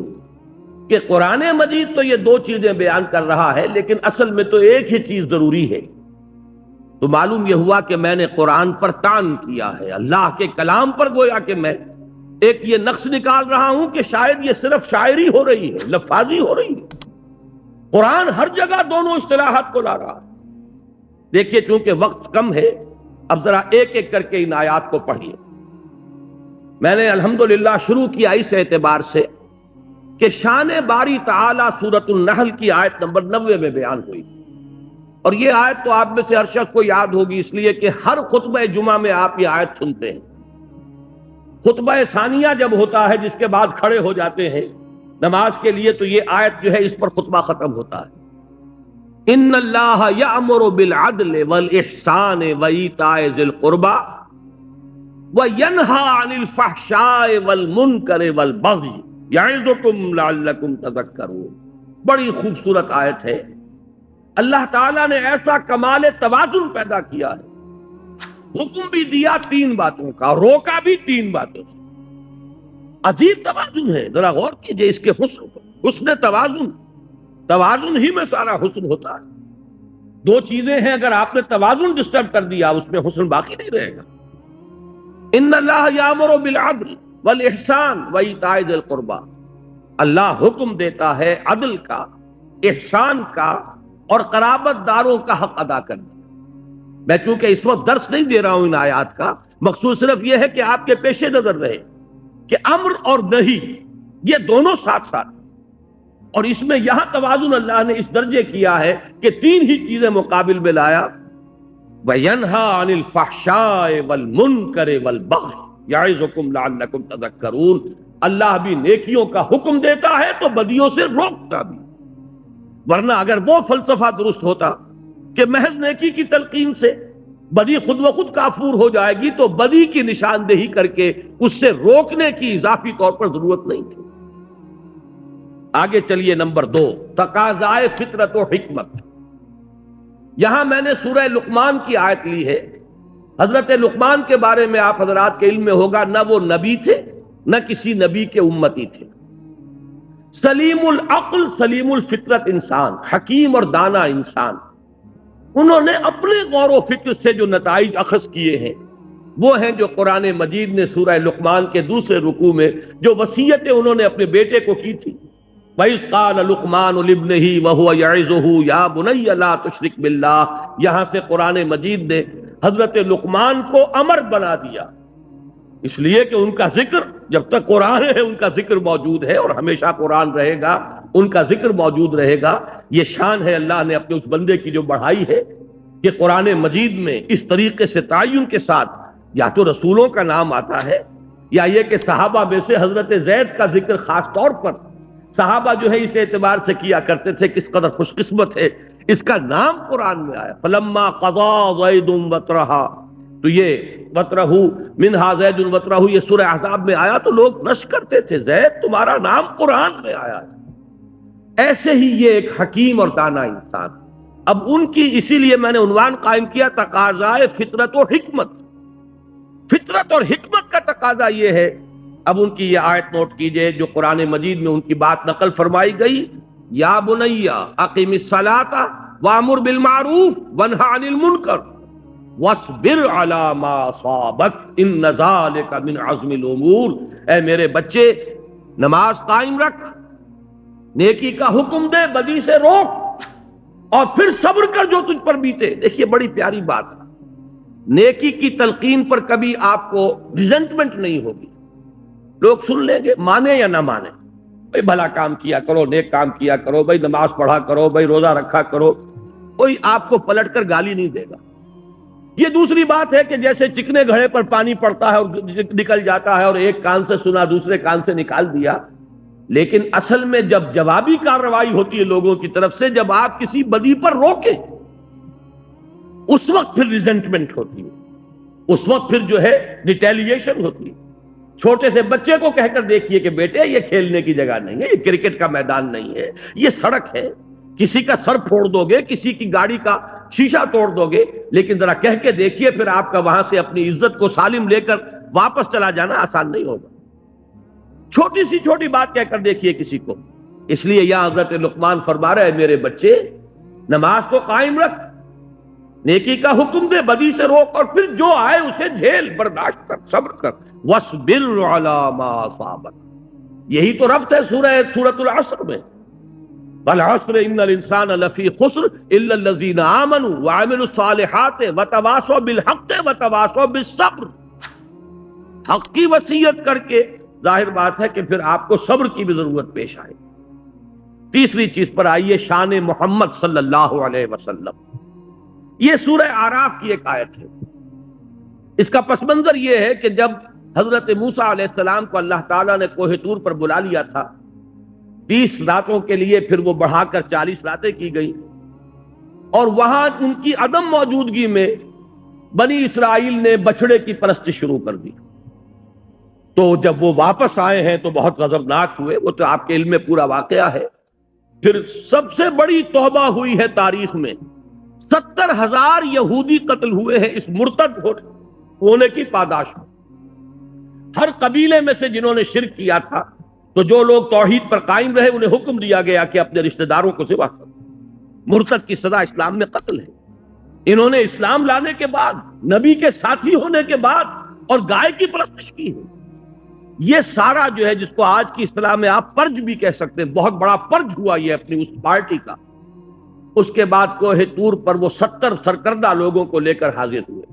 کہ قرآن مجید تو یہ 2 چیزیں بیان کر رہا ہے، لیکن اصل میں تو ایک ہی چیز ضروری ہے، تو معلوم یہ ہوا کہ میں نے قرآن پر طعن کیا ہے، اللہ کے کلام پر گویا کہ میں ایک یہ نقص نکال رہا ہوں کہ شاید یہ صرف شاعری ہو رہی ہے، لفاظی ہو رہی ہے۔ قرآن ہر جگہ دونوں اصطلاحات کو لا رہا ہے۔ دیکھیے چونکہ وقت کم ہے، اب ذرا ایک ایک کر کے ان آیات کو پڑھیے۔ میں نے الحمدللہ شروع کیا اس اعتبار سے کہ شان باری تعالی سورۃ النحل کی آیت نمبر 90 میں بیان ہوئی، اور یہ آیت تو آپ میں سے ہر شخص کو یاد ہوگی، اس لیے کہ ہر خطبہ جمعہ میں آپ یہ آیت سنتے ہیں۔ خطبہ ثانیہ جب ہوتا ہے، جس کے بعد کھڑے ہو جاتے ہیں نماز کے لیے، تو یہ آیت جو ہے اس پر خطبہ ختم ہوتا ہے۔ ان اللہ یأمر بالعدل والاحسان وایتاء ذی القربى وینہی عن الفحشاء والمنکر والبغی یعظکم لعلکم تذکرون۔ بڑی خوبصورت آیت ہے۔ اللہ تعالیٰ نے ایسا کمال توازن پیدا کیا ہے، حکم بھی دیا 3 باتوں کا، روکا بھی 3 باتوں سے۔ عجیب توازن ہے، ذرا غور کیجئے اس کے حسن کو، حسن توازن، توازن ہی میں سارا حسن ہوتا ہے۔ 2 چیزیں ہیں، اگر آپ نے توازن ڈسٹرب کر دیا اس میں حسن باقی نہیں رہے گا۔ ان اللہ یامر بالعدل والاحسان وایتاء ذی القربى، اللہ حکم دیتا ہے عدل کا، احسان کا اور قرابت داروں کا حق ادا کرنا۔ میں چونکہ اس وقت درس نہیں دے رہا ہوں ان آیات کا، مقصود صرف یہ ہے کہ آپ کے پیش نظر رہے کہ امر اور نہی یہ دونوں ساتھ ساتھ، اور اس میں یہاں توازن اللہ نے اس درجے کیا ہے کہ 3 ہی چیزیں مقابل میں لایا۔ وَيَنْهَا عَنِ الْفَحْشَاءِ وَالْمُنْكَرِ وَالْبَغْيِ يَعِظُكُمْ لَعَلَّكُمْ تَذَكَّرُونَ۔ اللہ بھی نیکیوں کا حکم دیتا ہے تو بدیوں سے روکتا بھی، ورنہ اگر وہ فلسفہ درست ہوتا کہ محض نیکی کی تلقین سے بدی خود بخود کافور ہو جائے گی، تو بدی کی نشاندہی کر کے اس سے روکنے کی اضافی طور پر ضرورت نہیں تھی۔ آگے چلیے، نمبر 2، تقاضائے فطرت و حکمت۔ یہاں میں نے سورہ لقمان کی آیت لی ہے۔ حضرت لقمان کے بارے میں آپ حضرات کے علم میں ہوگا، نہ وہ نبی تھے نہ کسی نبی کے امتی تھے، سلیم العقل سلیم الفطرت انسان، حکیم اور دانا انسان۔ انہوں نے اپنے غور و فکر سے جو نتائج اخذ کیے ہیں وہ ہیں جو قرآن مجید نے سورہ لقمان کے 2 رکوع میں جو وصیتیں انہوں نے اپنے بیٹے کو کی تھی وَإِذْ قَالَ لُقْمَانُ لِابْنِهِ وَهُوَ يَعِظُهُ يَا بُنَيَّ لَا تُشْرِكْ بِاللَّهِ، یہاں سے قرآن مجید نے حضرت لقمان کو امر بنا دیا، اس لیے کہ ان کا ذکر جب تک قرآن ہے ان کا ذکر موجود ہے، اور ہمیشہ قرآن رہے گا ان کا ذکر موجود رہے گا۔ یہ شان ہے اللہ نے اپنے اس بندے کی جو بڑھائی ہے کہ قرآن مجید میں اس طریقے سے تعین کے ساتھ یا تو رسولوں کا نام آتا ہے، یا یہ کہ صحابہ میں سے حضرت زید کا ذکر خاص طور پر صحابہ جو ہے اس اعتبار سے کیا کرتے تھے کس قدر خوش قسمت ہے اس کا نام قرآن میں آیا۔ فلما قضا زید وطرہا، تو یہ وطرہ منہا زید وطرہ یہ سورہ احزاب میں آیا تو لوگ رش کرتے تھے، زید تمہارا نام قرآن میں آیا ہے۔ ایسے ہی یہ ایک حکیم اور دانا انسان، اب ان کی اسی لیے میں نے عنوان قائم کیا تقاضائے فطرت و حکمت۔ فطرت اور حکمت کا تقاضا یہ ہے، اب ان کی یہ آیت نوٹ کیجئے جو قرآن مجید میں ان کی بات نقل فرمائی گئی، یا بنی اقم الصلاۃ وامر بالمعروف وانہا عن المنکر واصبر علی ما اصابک ان ذلک من عزم الامور، اے میرے بچے نماز قائم رکھ، نیکی کا حکم دے، بدی سے روک، اور پھر صبر کر جو تجھ پر بیتے۔ دیکھیے بڑی پیاری بات، نیکی کی تلقین پر کبھی آپ کو ریزنٹمنٹ نہیں ہوگی، لوگ سن لیں گے مانے یا نہ مانے، بھائی بھلا کام کیا کرو، نیک کام کیا کرو، بھائی نماز پڑھا کرو، بھائی روزہ رکھا کرو، کوئی آپ کو پلٹ کر گالی نہیں دے گا۔ یہ دوسری بات ہے کہ جیسے چکنے گھڑے پر پانی پڑتا ہے اور نکل جاتا ہے، اور ایک کان سے سنا دوسرے کان سے نکال دیا، لیکن اصل میں جب جوابی کارروائی ہوتی ہے لوگوں کی طرف سے، جب آپ کسی بدی پر روکیں اس وقت پھر ریزنٹمنٹ ہوتی ہے، اس وقت پھر جو ہے ریٹیلیشن ہوتی ہے۔ چھوٹے سے بچے کو کہہ کر دیکھیے کہ بیٹے یہ کھیلنے کی جگہ نہیں ہے، یہ کرکٹ کا میدان نہیں ہے، یہ سڑک ہے، کسی کا سر پھوڑ دو گے، کسی کی گاڑی کا شیشہ توڑ دو گے، لیکن ذرا کہہ کے دیکھیے پھر آپ کا وہاں سے اپنی عزت کو سالم لے کر واپس چلا جانا آسان نہیں ہوگا۔ چھوٹی سی چھوٹی بات کہہ کر دیکھیے کسی کو۔ اس لیے یہاں حضرت لقمان فرما رہے ہیں میرے بچے نماز کو قائم رکھ، نیکی کا حکم دے، بدی سے روک، اور پھر جو آئے اسے جھیل، برداشت کر، صبر کر، وَاصْبِرْ عَلَىٰ مَا أَصَابَكَ۔ یہی تو ربط ہے سورۃ العصر میں، وَالْعَصْرِ إِنَّ الْإِنسَانَ لَفِي خُسْرٍ إِلَّا الَّذِينَ آمَنُوا وَعَمِلُوا الصَّالِحَاتِ وَتَوَاصَوْا بِالْحَقِّ وَتَوَاصَوْا بِالصَّبْرِ۔ حق کی وصیت کر کے ظاہر بات ہے کہ پھر آپ کو صبر کی بھی ضرورت پیش آئے۔ تیسری چیز پر آئیے، شان محمد صلی اللہ علیہ وسلم۔ یہ سورہ اعراف کی ایک آیت ہے۔ اس کا پس منظر یہ ہے کہ جب حضرت موسیٰ علیہ السلام کو اللہ تعالیٰ نے کوہ طور پر بلا لیا تھا 30 راتوں کے لیے، پھر وہ بڑھا کر 40 راتیں کی گئی، اور وہاں ان کی عدم موجودگی میں بنی اسرائیل نے بچڑے کی پرست شروع کر دی۔ تو جب وہ واپس آئے ہیں تو بہت غضبناک ہوئے، وہ تو آپ کے علم میں پورا واقعہ ہے۔ پھر سب سے بڑی توبہ ہوئی ہے تاریخ میں، 70,000 یہودی قتل ہوئے ہیں اس مرتد ہونے کی پاداش میں۔ ہر قبیلے میں سے جنہوں نے شرک کیا تھا، تو جو لوگ توحید پر قائم رہے انہیں حکم دیا گیا کہ اپنے رشتہ داروں کو ذبح کرو۔ مرتد کی سزا اسلام میں قتل ہے۔ انہوں نے اسلام لانے کے بعد، نبی کے ساتھی ہونے کے بعد، اور گائے کی پرستش کی ہے۔ یہ سارا جو ہے جس کو آج کی اصطلاح میں آپ پرج بھی کہہ سکتے ہیں، بہت بڑا پرج ہوا یہ اپنی اس پارٹی کا۔ اس کے بعد کوہ طور پر وہ 70 سرکردہ لوگوں کو لے کر حاضر ہوئے،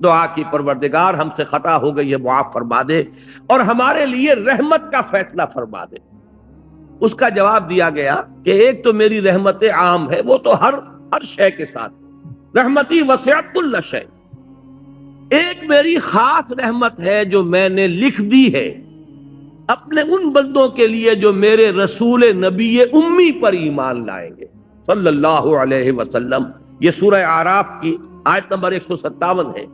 دعا کی پروردگار ہم سے خطا ہو گئی ہے، معاف فرما دے اور ہمارے لیے رحمت کا فیصلہ فرما دے۔ اس کا جواب دیا گیا کہ ایک تو میری رحمت عام ہے، وہ تو ہر شے کے ساتھ، رحمتی وسعت کل شے۔ ایک میری خاص رحمت ہے جو میں نے لکھ دی ہے اپنے ان بندوں کے لیے جو میرے رسول نبی امی پر ایمان لائیں گے صلی اللہ علیہ وسلم۔ یہ سورہ اعراف کی آیت نمبر 157 ہے۔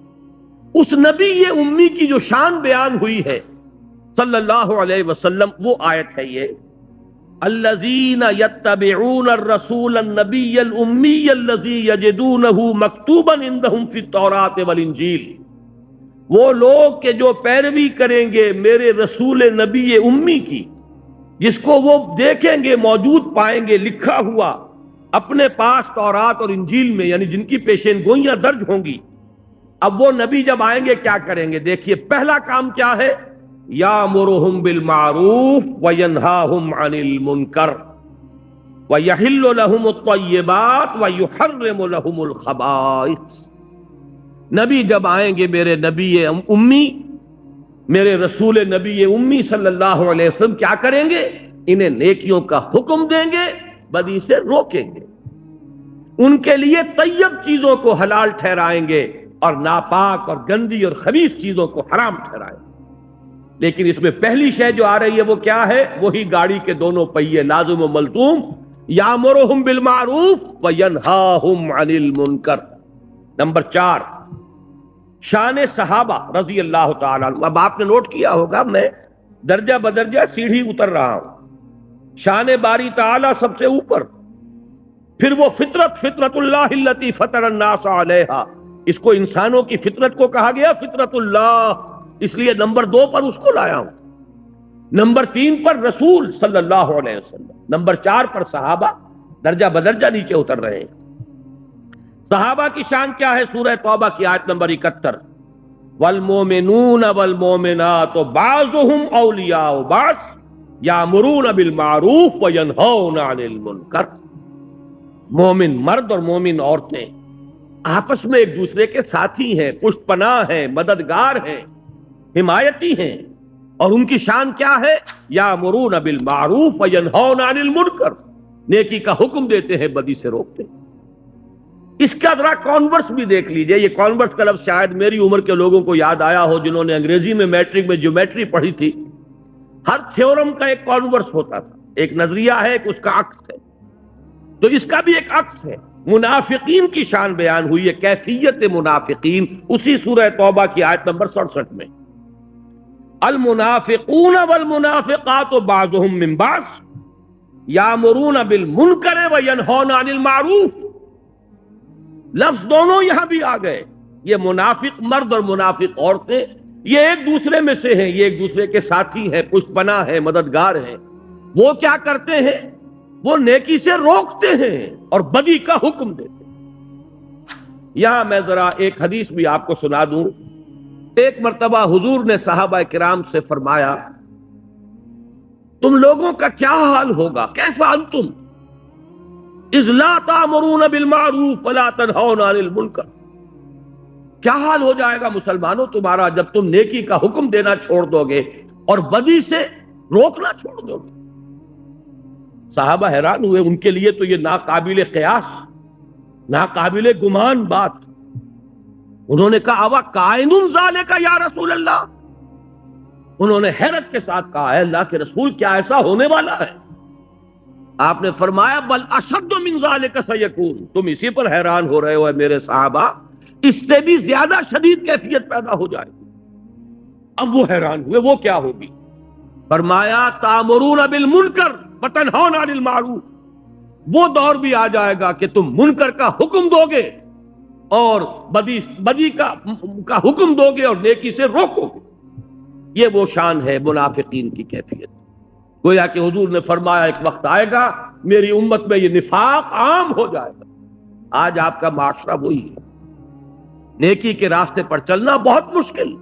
اس نبی امی کی جو شان بیان ہوئی ہے صلی اللہ علیہ وسلم، وہ آیت ہے یہ، الذین یتبعون الرسول النبی الامی الذی یجدونہ مکتوبا عندہم فی التوراۃ والانجیل۔ وہ لوگ کہ جو پیروی کریں گے میرے رسول نبی امی کی، جس کو وہ دیکھیں گے، موجود پائیں گے، لکھا ہوا اپنے پاس تورات اور انجیل میں، یعنی جن کی پیشین گوئیاں درج ہوں گی۔ اب وہ نبی جب آئیں گے کیا کریں گے؟ دیکھیے پہلا کام کیا ہے، یامرہم بالمعروف وینہاہم عن المنکر ویحل لہم الطیبات ویحرم لہم الخبائث۔ نبی جب آئیں گے میرے نبی امی، میرے رسول نبی امی صلی اللہ علیہ وسلم کیا کریں گے؟ انہیں نیکیوں کا حکم دیں گے، بدی سے روکیں گے، ان کے لیے طیب چیزوں کو حلال ٹھہرائیں گے اور ناپاک اور گندی اور خبیث چیزوں کو حرام ٹھہرائیں گے۔ لیکن اس میں پہلی شے جو آ رہی ہے وہ کیا ہے؟ وہی گاڑی کے دونوں پہیے لازم و ملزوم، یامرہم بالمعروف وینہاہم عن المنکر۔ نمبر 4، شان صحابہ رضی اللہ تعالیٰ عنہ۔ اب آپ نے نوٹ کیا ہوگا میں درجہ بدرجہ سیڑھی اتر رہا ہوں۔ شان باری تعالیٰ سب سے اوپر، پھر وہ فطرت اللہ التی فطر الناس علیہا، اس کو انسانوں کی فطرت کو کہا گیا فطرت اللہ، اس لیے نمبر 2 پر اس کو لایا ہوں۔ نمبر 3 پر رسول صلی اللہ علیہ وسلم، نمبر 4 پر صحابہ، درجہ بدرجہ نیچے اتر رہے ہیں۔ صحابہ کی شان کیا ہے؟ سورہ توبہ کی آیت نمبر 71، والمومنون والمومنات بعضهم اولیاء بعض یامرون بالمعروف وینہون عن المنکر۔ مومن مرد اور مومن عورتیں آپس میں ایک دوسرے کے ساتھی ہیں، پشت پناہ ہیں، مددگار ہیں، حمایتی ہیں، اور ان کی شان کیا ہے؟ یامرون بالمعروف وینہون عن المنکر، نیکی کا حکم دیتے ہیں، بدی سے روکتے ہیں۔ اس کا ذرا کانورس بھی دیکھ لیجئے۔ یہ کانورس کا لفظ شاید میری عمر کے لوگوں کو یاد آیا ہو جنہوں نے انگریزی میں میٹرک میں جیومیٹری پڑھی تھی۔ ہر تھیورم کا ایک کانورس ہوتا تھا، ایک نظریہ ہے، ایک اس کا عکس ہے، تو اس کا بھی ایک عکس ہے۔ منافقین کی شان بیان ہوئی ہے، کیفیت منافقین، اسی سورہ توبہ کی آیت نمبر 67 میں، المنافقون والمنافقات بعضهم من بعض یامرون بالمنکر وینہون عن المعروف۔ لفظ دونوں یہاں بھی آ گئے۔ یہ منافق مرد اور منافق عورتیں یہ ایک دوسرے میں سے ہیں، یہ ایک دوسرے کے ساتھی ہیں، پشت پناہ ہیں، مددگار ہیں۔ وہ کیا کرتے ہیں؟ وہ نیکی سے روکتے ہیں اور بدی کا حکم دیتے ہیں۔ یہاں میں ذرا ایک حدیث بھی آپ کو سنا دوں۔ ایک مرتبہ حضور نے صحابہ کرام سے فرمایا، تم لوگوں کا کیا حال ہوگا؟ کیف انتم اذ لا تأمرون بالمعروف ولا تنہون عن المنکر؟ کیا حال ہو جائے گا مسلمانوں تمہارا جب تم نیکی کا حکم دینا چھوڑ دو گے اور بدی سے روکنا چھوڑ دو گے؟ صحابہ حیران ہوئے، ان کے لیے تو یہ ناقابل قیاس، ناقابل گمان بات۔ انہوں نے کہا اوا کائن ذالک یا رسول اللہ، انہوں نے حیرت کے ساتھ کہا ہے اللہ کے رسول کیا ایسا ہونے والا ہے؟ آپ نے فرمایا بل اشد من ذالک سیکون، تم اسی پر حیران ہو رہے ہو اے میرے صحابہ، اس سے بھی زیادہ شدید کیفیت پیدا ہو جائے گی۔ اب وہ حیران ہوئے، وہ کیا ہوگی؟ فرمایا تامرون بالمنکر وتنہون عن المعروف، وہ دور بھی آ جائے گا کہ تم منکر کا حکم دو گے اور بدی کا حکم دو گے اور نیکی سے روکو گے۔ یہ وہ شان ہے منافقین کی کیفیت۔ گویا کہ حضور نے فرمایا ایک وقت آئے گا میری امت میں یہ نفاق عام ہو جائے گا۔ آج آپ کا معاشرہ وہی ہے، نیکی کے راستے پر چلنا بہت مشکل،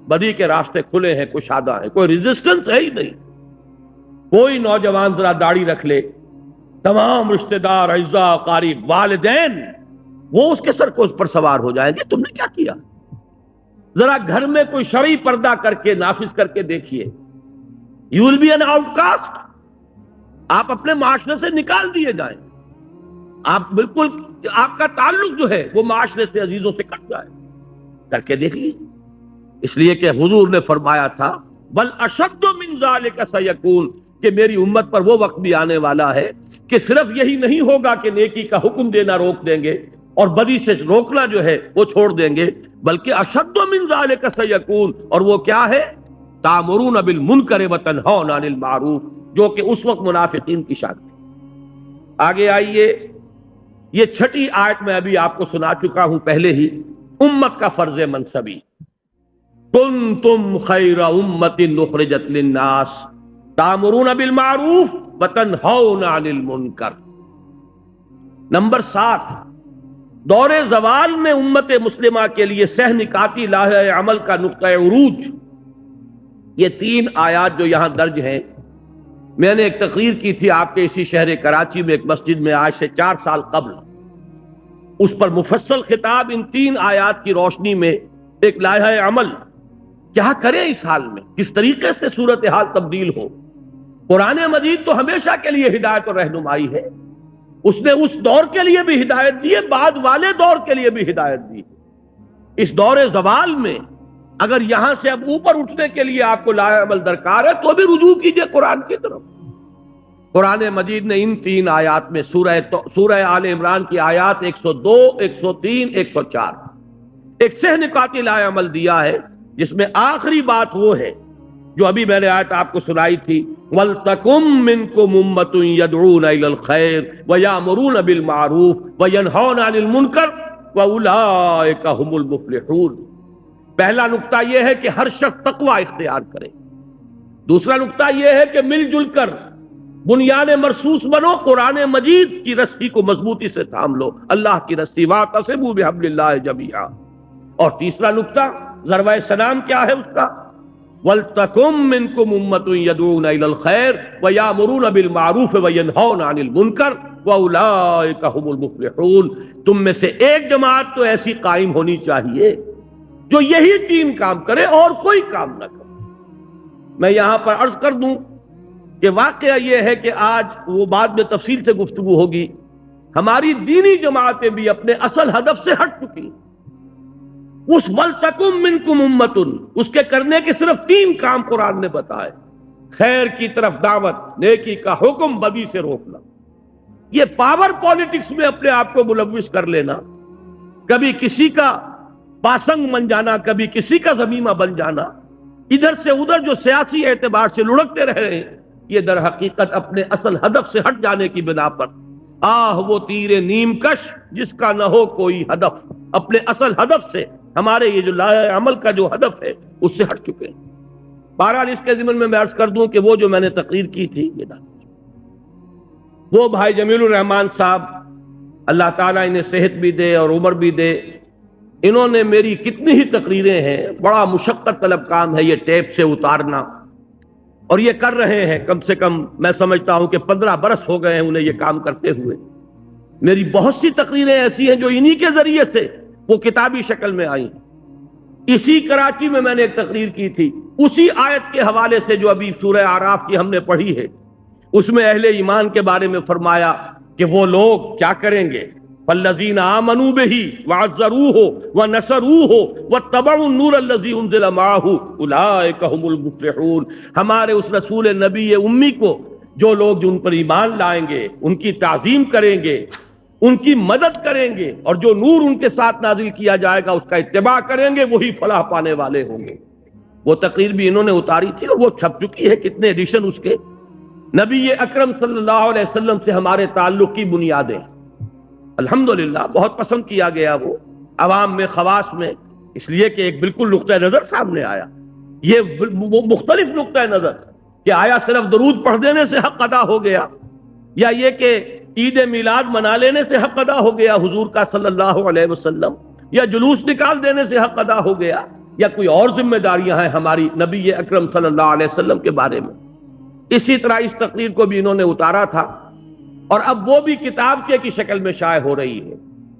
بدی کے راستے کھلے ہیں، کشادہ ہیں، کوئی ریزسٹنس ہے ہی نہیں۔ کوئی نوجوان ذرا داڑھی رکھ لے، تمام رشتہ دار، اعزاء، قریب، والدین وہ اس کے سر کو اس پر سوار ہو جائیں گے، تم نے کیا کیا؟ ذرا گھر میں کوئی شرعی پردہ کر کے نافذ کر کے دیکھیے، you will be an outcast, آپ اپنے معاشرے سے نکال دیے جائیں، آپ بالکل آپ کا تعلق جو ہے وہ معاشرے سے، عزیزوں سے کٹ جائے، کر کے دیکھ لیجیے۔ اس لیے کہ حضور نے فرمایا تھا بل اشد من ذالک سیکون، کہ میری امت پر وہ وقت بھی آنے والا ہے کہ صرف یہی نہیں ہوگا کہ نیکی کا حکم دینا روک دیں گے اور بدی سے روکنا جو ہے وہ چھوڑ دیں گے، بلکہ اشد من ذالک سیکون، اور وہ کیا ہے؟ تامرون بالمنکر وتنہون عن المعروف، جو کہ اس وقت منافقین کی شان تھی۔ آگے آئیے، یہ 6 آیت میں ابھی آپ کو سنا چکا ہوں پہلے ہی، امت کا فرض منصبی، کنتم خیر امت اخرجت للناس تامرون بالمعروف وتنہون عن المنکر۔ نمبر 7، دور زوال میں امت مسلمہ کے لیے سہ نکاتی لاہ عمل کا نقطہ عروج، یہ 3 آیات جو یہاں درج ہیں، میں نے ایک تقریر کی تھی آپ کے اسی شہر کراچی میں ایک مسجد میں آج سے 4 سال قبل، اس پر مفصل خطاب ان 3 آیات کی روشنی میں ایک لائحہ عمل کیا کریں اس حال میں، کس طریقے سے صورتحال تبدیل ہو۔ قرآن مجید تو ہمیشہ کے لیے ہدایت اور رہنمائی ہے، اس نے اس دور کے لیے بھی ہدایت دی ہے، بعد والے دور کے لیے بھی ہدایت دی ہے۔ اس دور زوال میں اگر یہاں سے اب اوپر اٹھنے کے لیے آپ کو لائحہ عمل درکار ہے تو بھی رجوع کیجئے قرآن کی طرف۔ قرآن مجید نے ان 3 آیات میں سورہ آل عمران کی آیات 102، 103، 104 ایک سہ نکاتی لائحہ عمل دیا ہے، جس میں آخری بات وہ ہے جو ابھی میں نے آیت آپ کو سنائی تھی، وَلْتَكُمْ مِنْكُمْ أُمَّةٌ يَدْعُونَ إِلَى الْخَيْرِ وَيَأْمُرُونَ بِالْمَعْرُوفِ وَيَنْهَوْنَ عَنِ الْمُنكَرِ وَأُولَئِكَ هُمُ الْمُفْلِحُونَ۔ پہلا نقطہ یہ ہے کہ ہر شخص تقوی اختیار کرے۔ دوسرا نقطہ یہ ہے کہ مل جل کر بنیان مرصوص بنو، قرآن مجید کی رسی کو مضبوطی سے تھام لو، اللہ کی رسی، وَاعْتَصِمُوا بِحَبْلِ اللَّهِ جَمِيعًا۔ اور تیسرا نقطہ ضربہ سلام کیا ہے اس کا، وَلْتَكُمْ مِنْكُمْ أُمَّةٌ يَدْعُونَ إِلَى الْخَيْرِ وَيَأْمُرُونَ بِالْمَعْرُوفِ وَيَنْهَوْنَ عَنِ الْمُنكَرِ وَأُولَئِكَ هُمُ الْمُفْلِحُونَ۔ تم میں سے ایک جماعت تو ایسی قائم ہونی چاہیے جو یہی 3 کام کرے اور کوئی کام نہ کرے۔ میں یہاں پر عرض کر دوں کہ واقعہ یہ ہے کہ آج وہ بعد میں تفصیل سے گفتگو ہوگی، ہماری دینی جماعتیں بھی اپنے اصل ہدف سے ہٹ چکی۔ اس وَلْتَكُمْ مِنْكُمْ أُمَّةٌ اس کے کرنے کے صرف 3 کام قرآن نے بتائے، خیر کی طرف دعوت، نیکی کا حکم، بدی سے روکنا۔ یہ پاور پالیٹکس میں اپنے آپ کو ملوث کر لینا، کبھی کسی کا پاسنگ بن جانا، کبھی کسی کا ضمیمہ بن جانا، ادھر سے ادھر جو سیاسی اعتبار سے لڑکتے رہے ہیں، یہ در حقیقت اپنے اصل ہدف سے ہٹ جانے کی بنا پر وہ تیر نیم کش جس کا نہ ہو کوئی ہدف، اپنے اصل ہدف سے، ہمارے یہ جو لائحہ عمل کا جو ہدف ہے اس سے ہٹ چکے ہیں۔ بہرحال اس کے ضمن میں عرض کر دوں کہ وہ جو میں نے تقریر کی تھی، وہ بھائی جمیل الرحمان صاحب، اللہ تعالیٰ انہیں صحت بھی دے اور عمر بھی دے، انہوں نے میری کتنی ہی تقریریں ہیں، بڑا مشقت طلب کام ہے یہ ٹیپ سے اتارنا، اور یہ کر رہے ہیں، کم سے کم میں سمجھتا ہوں کہ 15 برس ہو گئے ہیں انہیں یہ کام کرتے ہوئے۔ میری بہت سی تقریریں ایسی ہیں جو انہی کے ذریعے سے وہ کتابی شکل میں آئی۔ اسی کراچی میں نے ایک تقریر کی تھی، اسی آیت کے حوالے سے جو ابھی سورہ اعراف کی ہم نے پڑھی ہے، اس میں اہل ایمان کے بارے میں فرمایا کہ وہ لوگ کیا کریں گے، فالذین آمنوا بہ وعزروہ ونصروہ واتبعوا النور الذی انزل معہ اولئک هم المفلحون۔ ہمارے اس رسول نبی امی کو جو لوگ ان پر ایمان لائیں گے، ان کی تعظیم کریں گے، ان کی مدد کریں گے، اور جو نور ان کے ساتھ نازل کیا جائے گا اس کا اتباع کریں گے، وہی فلاح پانے والے ہوں گے۔ وہ تقریر بھی انہوں نے اتاری تھی اور وہ چھپ چکی ہے، کتنے ایڈیشن اس کے۔ نبی اکرم صلی اللہ علیہ وسلم سے ہمارے تعلق کی بنیادیں الحمدللہ بہت پسند کیا گیا، وہ عوام میں، خواص میں، اس لیے کہ ایک بالکل نقطہ نظر سامنے آیا، یہ مختلف نقطہ نظر کہ آیا صرف درود پڑھ دینے سے حق ادا ہو گیا، یا یہ کہ عید میلاد منا لینے سے حق ادا ہو گیا حضور کا صلی اللہ علیہ وسلم، یا جلوس نکال دینے سے حق ادا ہو گیا، یا کوئی اور ذمہ داریاں ہیں ہماری نبی اکرم صلی اللہ علیہ وسلم کے بارے میں۔ اسی طرح اس تقریر کو بھی انہوں نے اتارا تھا، اور اب وہ بھی کتاب کی شکل میں شائع ہو رہی ہے،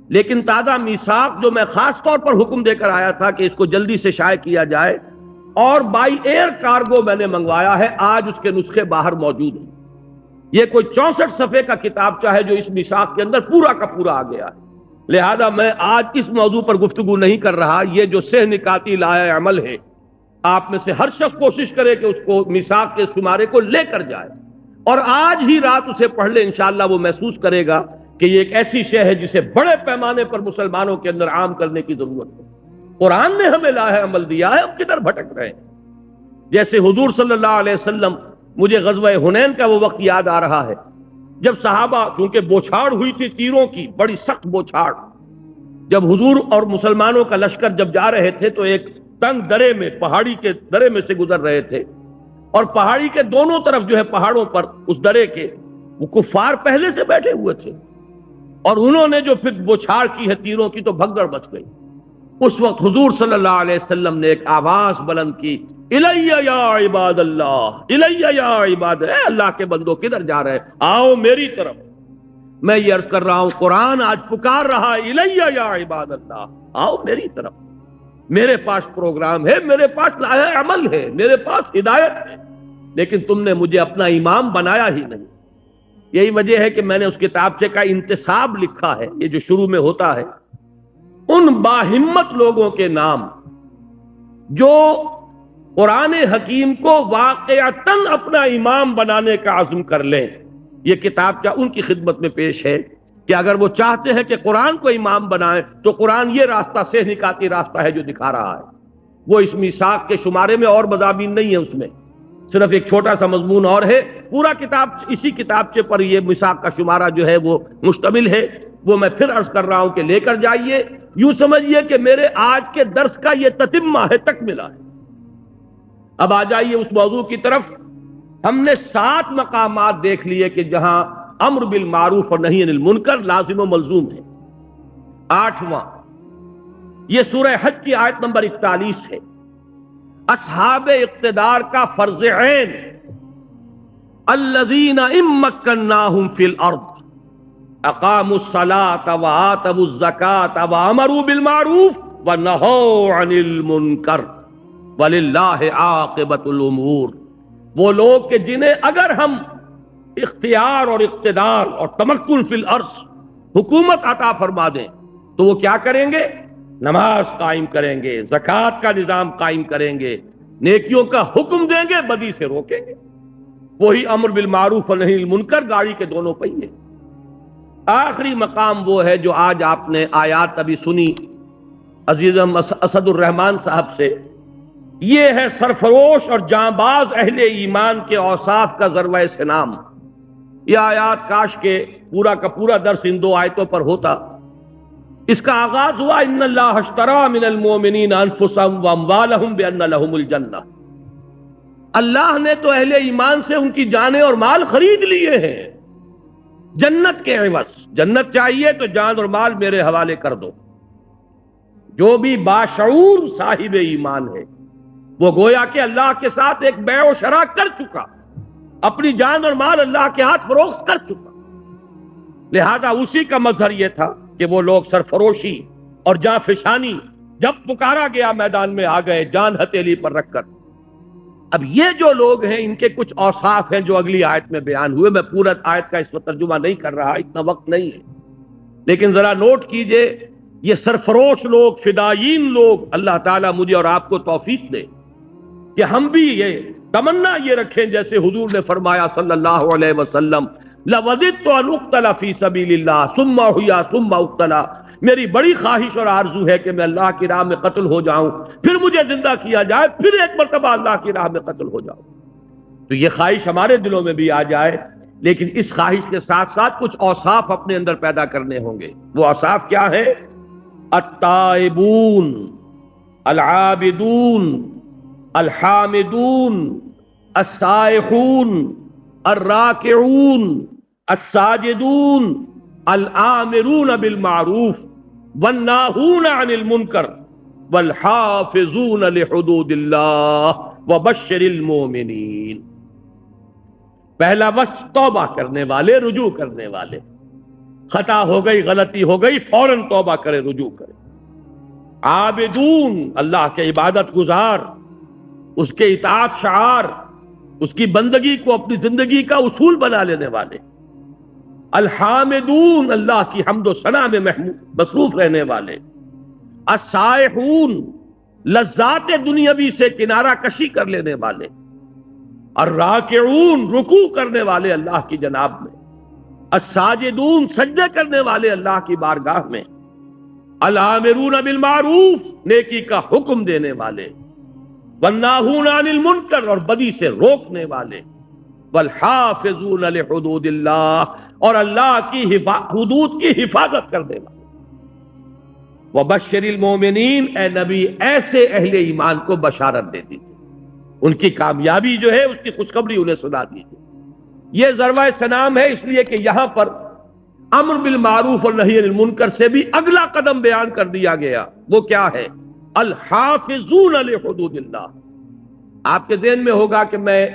لیکن تازہ میثاق جو میں خاص طور پر حکم دے کر آیا تھا کہ اس کو جلدی سے شائع کیا جائے، اور بائی ایئر کارگو میں نے منگوایا ہے، آج اس کے نسخے باہر موجود ہیں۔ یہ کوئی 64 صفحے کا کتابچہ ہے جو اس میثاق کے اندر پورا کا پورا آ گیا ہے، لہذا میں آج اس موضوع پر گفتگو نہیں کر رہا۔ یہ جو سہ نکاتی لائحہ عمل ہے، آپ میں سے ہر شخص کوشش کرے کہ اس کو میثاق کے شمارے کو لے کر جائے، اور آج ہی رات اسے پڑھ لے، انشاءاللہ وہ محسوس کرے گا کہ یہ ایک ایسی شے ہے جسے بڑے پیمانے پر مسلمانوں کے اندر عام کرنے کی ضرورت ہے۔ قرآن نے ہمیں لائحہ عمل دیا ہے، اب کدھر بھٹک رہے ہیں؟ جیسے حضور صلی اللہ علیہ وسلم، مجھے غزوہ حنین کا وہ وقت یاد آ رہا ہے جب صحابہ، کیونکہ بوچھاڑ ہوئی تھی تیروں کی، بڑی سخت بوچھاڑ، جب حضور اور مسلمانوں کا لشکر جب جا رہے تھے تو ایک تنگ درے میں، پہاڑی کے درے میں سے گزر رہے تھے، اور پہاڑی کے دونوں طرف جو ہے پہاڑوں پر اس درے کے وہ کفار پہلے سے بیٹھے ہوئے تھے، اور انہوں نے جو پھر بوچھاڑ کی ہے تیروں کی تو بھگدڑ مچ گئی۔ اس وقت حضور صلی اللہ علیہ وسلم نے ایک آواز بلند کی، الیہ یا عباد اللہ، الیہ یا عباد، اے اللہ کے بندوں کدھر جا رہے، آؤ میری طرف۔ میں یہ عرض کر رہا ہوں قرآن آج پکار رہا ہے، الیہ یا عباد اللہ، آؤ میری طرف، میرے پاس پروگرام ہے، میرے پاس لائحہ عمل ہے، میرے پاس ہدایت ہے، لیکن تم نے مجھے اپنا امام بنایا ہی نہیں۔ یہی وجہ ہے کہ میں نے اس کتابچے کا انتصاب لکھا ہے، یہ جو شروع میں ہوتا ہے، ان باہمت لوگوں کے نام جو قرآن حکیم کو واقعتاً اپنا امام بنانے کا عزم کر لیں۔ یہ کتابچہ ان کی خدمت میں پیش ہے کہ اگر وہ چاہتے ہیں کہ قرآن کو امام بنائیں تو قرآن یہ راستہ سے نکاتی راستہ ہے جو دکھا رہا ہے۔ وہ اس میثاق کے شمارے میں اور مضامین نہیں ہے، اس میں صرف ایک چھوٹا سا مضمون اور ہے، پورا کتاب اسی کتابچے پر یہ میثاق کا شمارہ جو ہے وہ مشتمل ہے۔ وہ میں پھر عرض کر رہا ہوں کہ لے کر جائیے، یوں سمجھیے کہ میرے آج کے درس کا یہ تتمہ ہے، تکملہ ہے۔ اب آ جائیے اس موضوع کی طرف۔ ہم نے 7 مقامات دیکھ لیے کہ جہاں امر بالمعروف اور نہی عن المنکر لازم و ملزوم ہے۔ 8واں یہ سورہ حج کی آیت نمبر 41 ہے، اصحاب اقتدار کا فرض عین، الذین ان مکناہم فی الارض اقاموا الصلاة وآتوا الزکاة وامروا بالمعروف ونہوا عن المنکر وللہ عاقبۃ الامور۔ وہ لوگ کہ جنہیں اگر ہم اختیار اور اقتدار اور تمکن فی الارض، حکومت عطا فرما دیں تو وہ کیا کریں گے؟ نماز قائم کریں گے، زکوٰۃ کا نظام قائم کریں گے، نیکیوں کا حکم دیں گے، بدی سے روکیں گے۔ وہی امر بالمعروف اور نہی عن المنکر گاڑی کے دونوں پہیے۔ آخری مقام وہ ہے جو آج آپ نے آیات ابھی سنی عزیزم اسد الرحمان صاحب سے، یہ ہے سرفروش اور جانباز اہل ایمان کے اوصاف کا ذروہ سنام۔ یہ آیات کاش کے پورا کا پورا درس ان 2 آیتوں پر ہوتا۔ اس کا آغاز ہوا ان اللہ اشتری من المؤمنین انفسهم واموالهم بان لهم الجنہ۔ اللہ نے تو اہل ایمان سے ان کی جانیں اور مال خرید لیے ہیں جنت کے عوض۔ جنت چاہیے تو جان اور مال میرے حوالے کر دو۔ جو بھی باشعور صاحب ایمان ہے وہ گویا کہ اللہ کے ساتھ ایک بیع و شرا کر چکا، اپنی جان اور مال اللہ کے ہاتھ فروخت کر چکا۔ لہذا اسی کا مظہر یہ تھا کہ وہ لوگ سرفروشی اور جاں فشانی جب پکارا گیا میدان میں آ گئے، جان ہتھیلی پر رکھ کر۔ اب یہ جو لوگ ہیں ان کے کچھ اوصاف ہیں جو اگلی آیت میں بیان ہوئے۔ میں پورا آیت کا اس پر ترجمہ نہیں کر رہا، اتنا وقت نہیں ہے، لیکن ذرا نوٹ کیجئے، یہ سرفروش لوگ، فدائین لوگ، اللہ تعالیٰ مجھے اور آپ کو توفیق دے کہ ہم بھی یہ تمنا یہ رکھیں جیسے حضور نے فرمایا صلی اللہ علیہ وسلم، لَوَدِدْتُ أَنْ أُقْتَلَ فِي سَبِيلِ اللَّهِ ثُمَّ أُحْيَا ثُمَّ أُقْتَلَ۔ میری بڑی خواہش اور آرزو ہے کہ میں اللہ کی راہ میں قتل ہو جاؤں، پھر مجھے زندہ کیا جائے، پھر ایک مرتبہ اللہ کی راہ میں قتل ہو جاؤں۔ تو یہ خواہش ہمارے دلوں میں بھی آ جائے، لیکن اس خواہش کے ساتھ ساتھ کچھ اوصاف اپنے اندر پیدا کرنے ہوں گے۔ وہ اوصاف کیا ہے؟ التائبون، العابدون، الحامدون، السائحون، الراکعون، الساجدون، الآمرون بالمعروف والناہون عن المنکر والحافظون لحدود اللہ وبشر المؤمنین۔ پہلا وصف توبہ کرنے والے، رجوع کرنے والے۔ خطا ہو گئی، غلطی ہو گئی، فوراً توبہ کرے، رجوع کرے۔ عابدون، اللہ کے عبادت گزار، اس کے اطاعت شعار، اس کی بندگی کو اپنی زندگی کا اصول بنا لینے والے۔ الحامدون، اللہ کی حمد و ثنا میں مصروف رہنے والے۔ السائحون، لذات دنیاوی سے کنارہ کشی کر لینے والے۔ الراکعون، رکوع کرنے والے اللہ کی جناب میں۔ الساجدون، سجدے کرنے والے اللہ کی بارگاہ میں۔ الآمرون بالمعروف، نیکی کا حکم دینے والے۔ والناہون عن المنکر، اور بدی سے روکنے والے۔ والحافظون لحدود اللہ، اور اللہ کی حدود کی حفاظت کرنے والے۔ وبشر المؤمنین، اے نبی ایسے اہل ایمان کو بشارت دے دیجیے، ان کی کامیابی جو ہے اس کی خوشخبری انہیں سنا دیجیے۔ یہ ذروہ سنام ہے، اس لیے کہ یہاں پر امر بالمعروف اور نہی عن المنکر سے بھی اگلا قدم بیان کر دیا گیا، وہ کیا ہے؟ الحافظون لحدود اللہ۔ آپ کے ذہن میں ہوگا کہ میں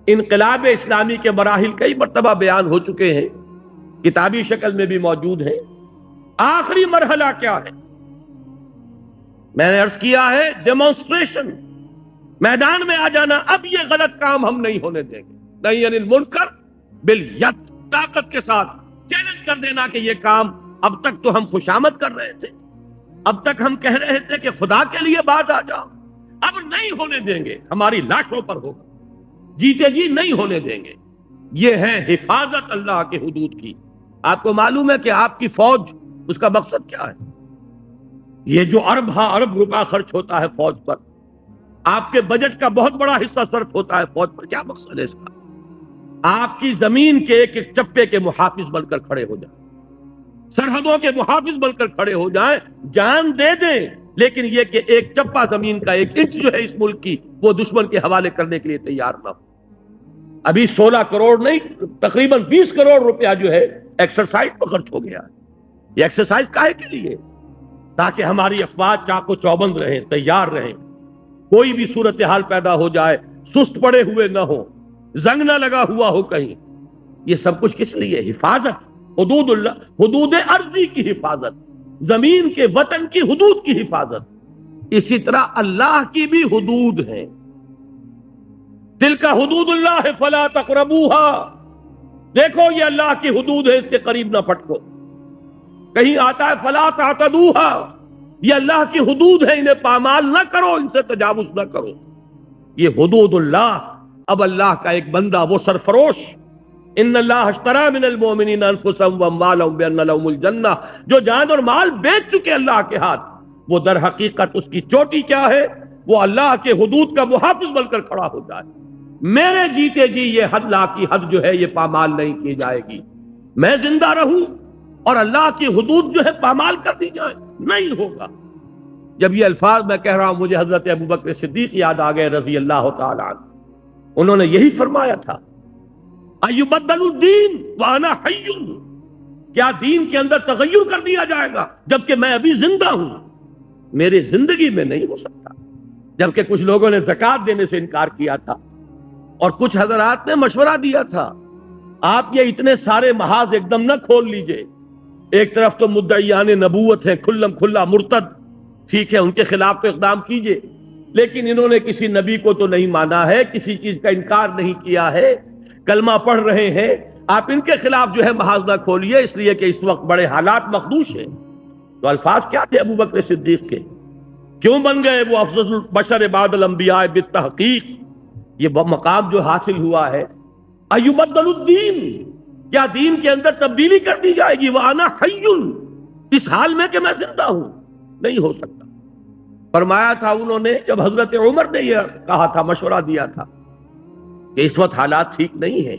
انقلاب اسلامی کے مراحل کئی مرتبہ بیان ہو چکے ہیں، کتابی شکل میں بھی موجود ہیں۔ آخری مرحلہ کیا ہے؟ میں نے عرض کیا ہے ڈیمونسٹریشن، میدان میں آ جانا۔ اب یہ غلط کام ہم نہیں ہونے دیں گے، نہی عن المنکر بالید، طاقت کے ساتھ چیلنج کر دینا کہ یہ کام، اب تک تو ہم خوشامد کر رہے تھے، اب تک ہم کہہ رہے تھے کہ خدا کے لیے بات آ جاؤ، اب نہیں ہونے دیں گے، ہماری لاشوں پر ہوگا، جیتے جی نہیں ہونے دیں گے۔ یہ ہے حفاظت اللہ کے حدود کی۔ آپ کو معلوم ہے کہ آپ کی فوج، اس کا مقصد کیا ہے؟ یہ جو ارب روپیہ خرچ ہوتا ہے فوج پر، آپ کے بجٹ کا بہت بڑا حصہ صرف ہوتا ہے فوج پر، کیا مقصد ہے اس کا؟ آپ کی زمین کے ایک ایک چپے کے محافظ بن کر کھڑے ہو جائیں، سرحدوں کے محافظ بن کر کھڑے ہو جائیں، جان دے دیں، لیکن یہ کہ ایک چپا زمین کا، ایک انچ جو ہے اس ملک کی، وہ دشمن کے حوالے کرنے کے لیے تیار نہ ہو۔ ابھی 16 کروڑ نہیں، تقریباً 20 کروڑ روپیہ جو ہے ایکسرسائز پر خرچ ہو گیا۔ یہ ایکسرسائز کاہے کے لیے؟ تاکہ ہماری افواج چاق و چوبند رہیں، تیار رہیں، کوئی بھی صورتحال پیدا ہو جائے سست پڑے ہوئے نہ ہو، زنگ نہ لگا ہوا ہو کہیں۔ یہ سب کچھ کس لیے؟ حفاظت، حدود اللہ، حدود ارضی کی حفاظت، زمین کے، وطن کی حدود کی حفاظت۔ اسی طرح اللہ کی بھی حدود ہیں۔ تلک حدود اللہ فلا تقربوها، دیکھو یہ اللہ کی حدود ہے، اس کے قریب نہ پھٹکو۔ کہیں آتا ہے فلا تعتدوها، یہ اللہ کی حدود ہے، انہیں پامال نہ کرو، ان سے تجاوز نہ کرو۔ یہ حدود اللہ۔ اب اللہ کا ایک بندہ، وہ سرفروش، ان اللہ اشتری من المؤمنین انفسهم واموالهم بان لهم الجنہ، جو جان اور مال بیچ چکے اللہ کے ہاتھ، وہ در حقیقت اس کی چوٹی کیا ہے؟ وہ اللہ کے حدود کا محافظ بن کر کھڑا ہو جائے۔ میرے جیتے جی یہ حد لا کی حد جو ہے یہ پامال نہیں کی جائے گی، میں زندہ رہوں اور اللہ کی حدود جو ہے پامال کر دی جائے، نہیں ہوگا۔ جب یہ الفاظ میں کہہ رہا ہوں، مجھے حضرت ابوبکر صدیق یاد آ گئے رضی اللہ تعالی عنہ۔ انہوں نے یہی فرمایا تھا، ایبدل الدین وانا حی، کیا دین کے اندر تغیر کر دیا جائے گا جبکہ میں ابھی زندہ ہوں؟ میری زندگی میں نہیں ہو سکتا۔ جبکہ کچھ لوگوں نے زکوٰۃ دینے سے انکار کیا تھا، اور کچھ حضرات نے مشورہ دیا تھا، آپ یہ اتنے سارے محاذ ایک دم نہ کھول لیجئے۔ ایک طرف تو مدعیان نبوت ہیں، کھلم کھلا مرتد، ٹھیک ہے، ان کے خلاف تو اقدام کیجئے، لیکن انہوں نے کسی نبی کو تو نہیں مانا ہے، کسی چیز کا انکار نہیں کیا ہے، کلمہ پڑھ رہے ہیں، آپ ان کے خلاف جو ہے محاذ نہ کھولیے، اس لیے کہ اس وقت بڑے حالات مخدوش ہیں۔ تو الفاظ کیا تھے ابوبکر صدیق کے؟ کیوں بن گئے وہ افضل البشر بعد الانبیاء بالتحقیق؟ یہ مقام جو حاصل ہوا ہے، ایبدل الدین، کیا دین کے اندر تبدیلی کر دی جائے گی؟ وانا حی، اس حال میں کہ میں زندہ ہوں، نہیں ہو سکتا۔ فرمایا تھا انہوں نے، جب حضرت عمر نے یہ کہا تھا، مشورہ دیا تھا کہ اس وقت حالات ٹھیک نہیں ہیں،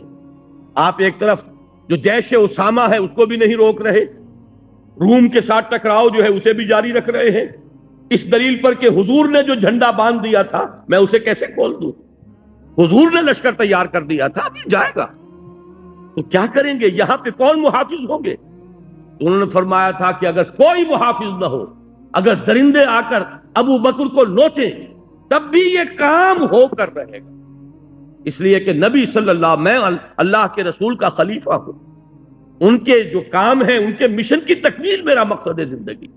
آپ ایک طرف جو جیش اسامہ ہے اس کو بھی نہیں روک رہے، روم کے ساتھ ٹکراؤ جو ہے اسے بھی جاری رکھ رہے ہیں، اس دلیل پر کہ حضور نے جو جھنڈا باندھ دیا تھا میں اسے کیسے کھول دوں؟ حضور نے لشکر تیار کر دیا تھا، ابھی جائے گا، تو کیا کریں گے؟ یہاں پہ کون محافظ ہوں گے؟ تو انہوں نے فرمایا تھا کہ اگر کوئی محافظ نہ ہو، اگر درندے آ کر ابو بکر کو نوچیں، تب بھی یہ کام ہو کر رہے گا، اس لیے کہ نبی صلی اللہ، میں اللہ کے رسول کا خلیفہ ہوں، ان کے جو کام ہیں، ان کے مشن کی تکمیل میرا مقصد ہے زندگی۔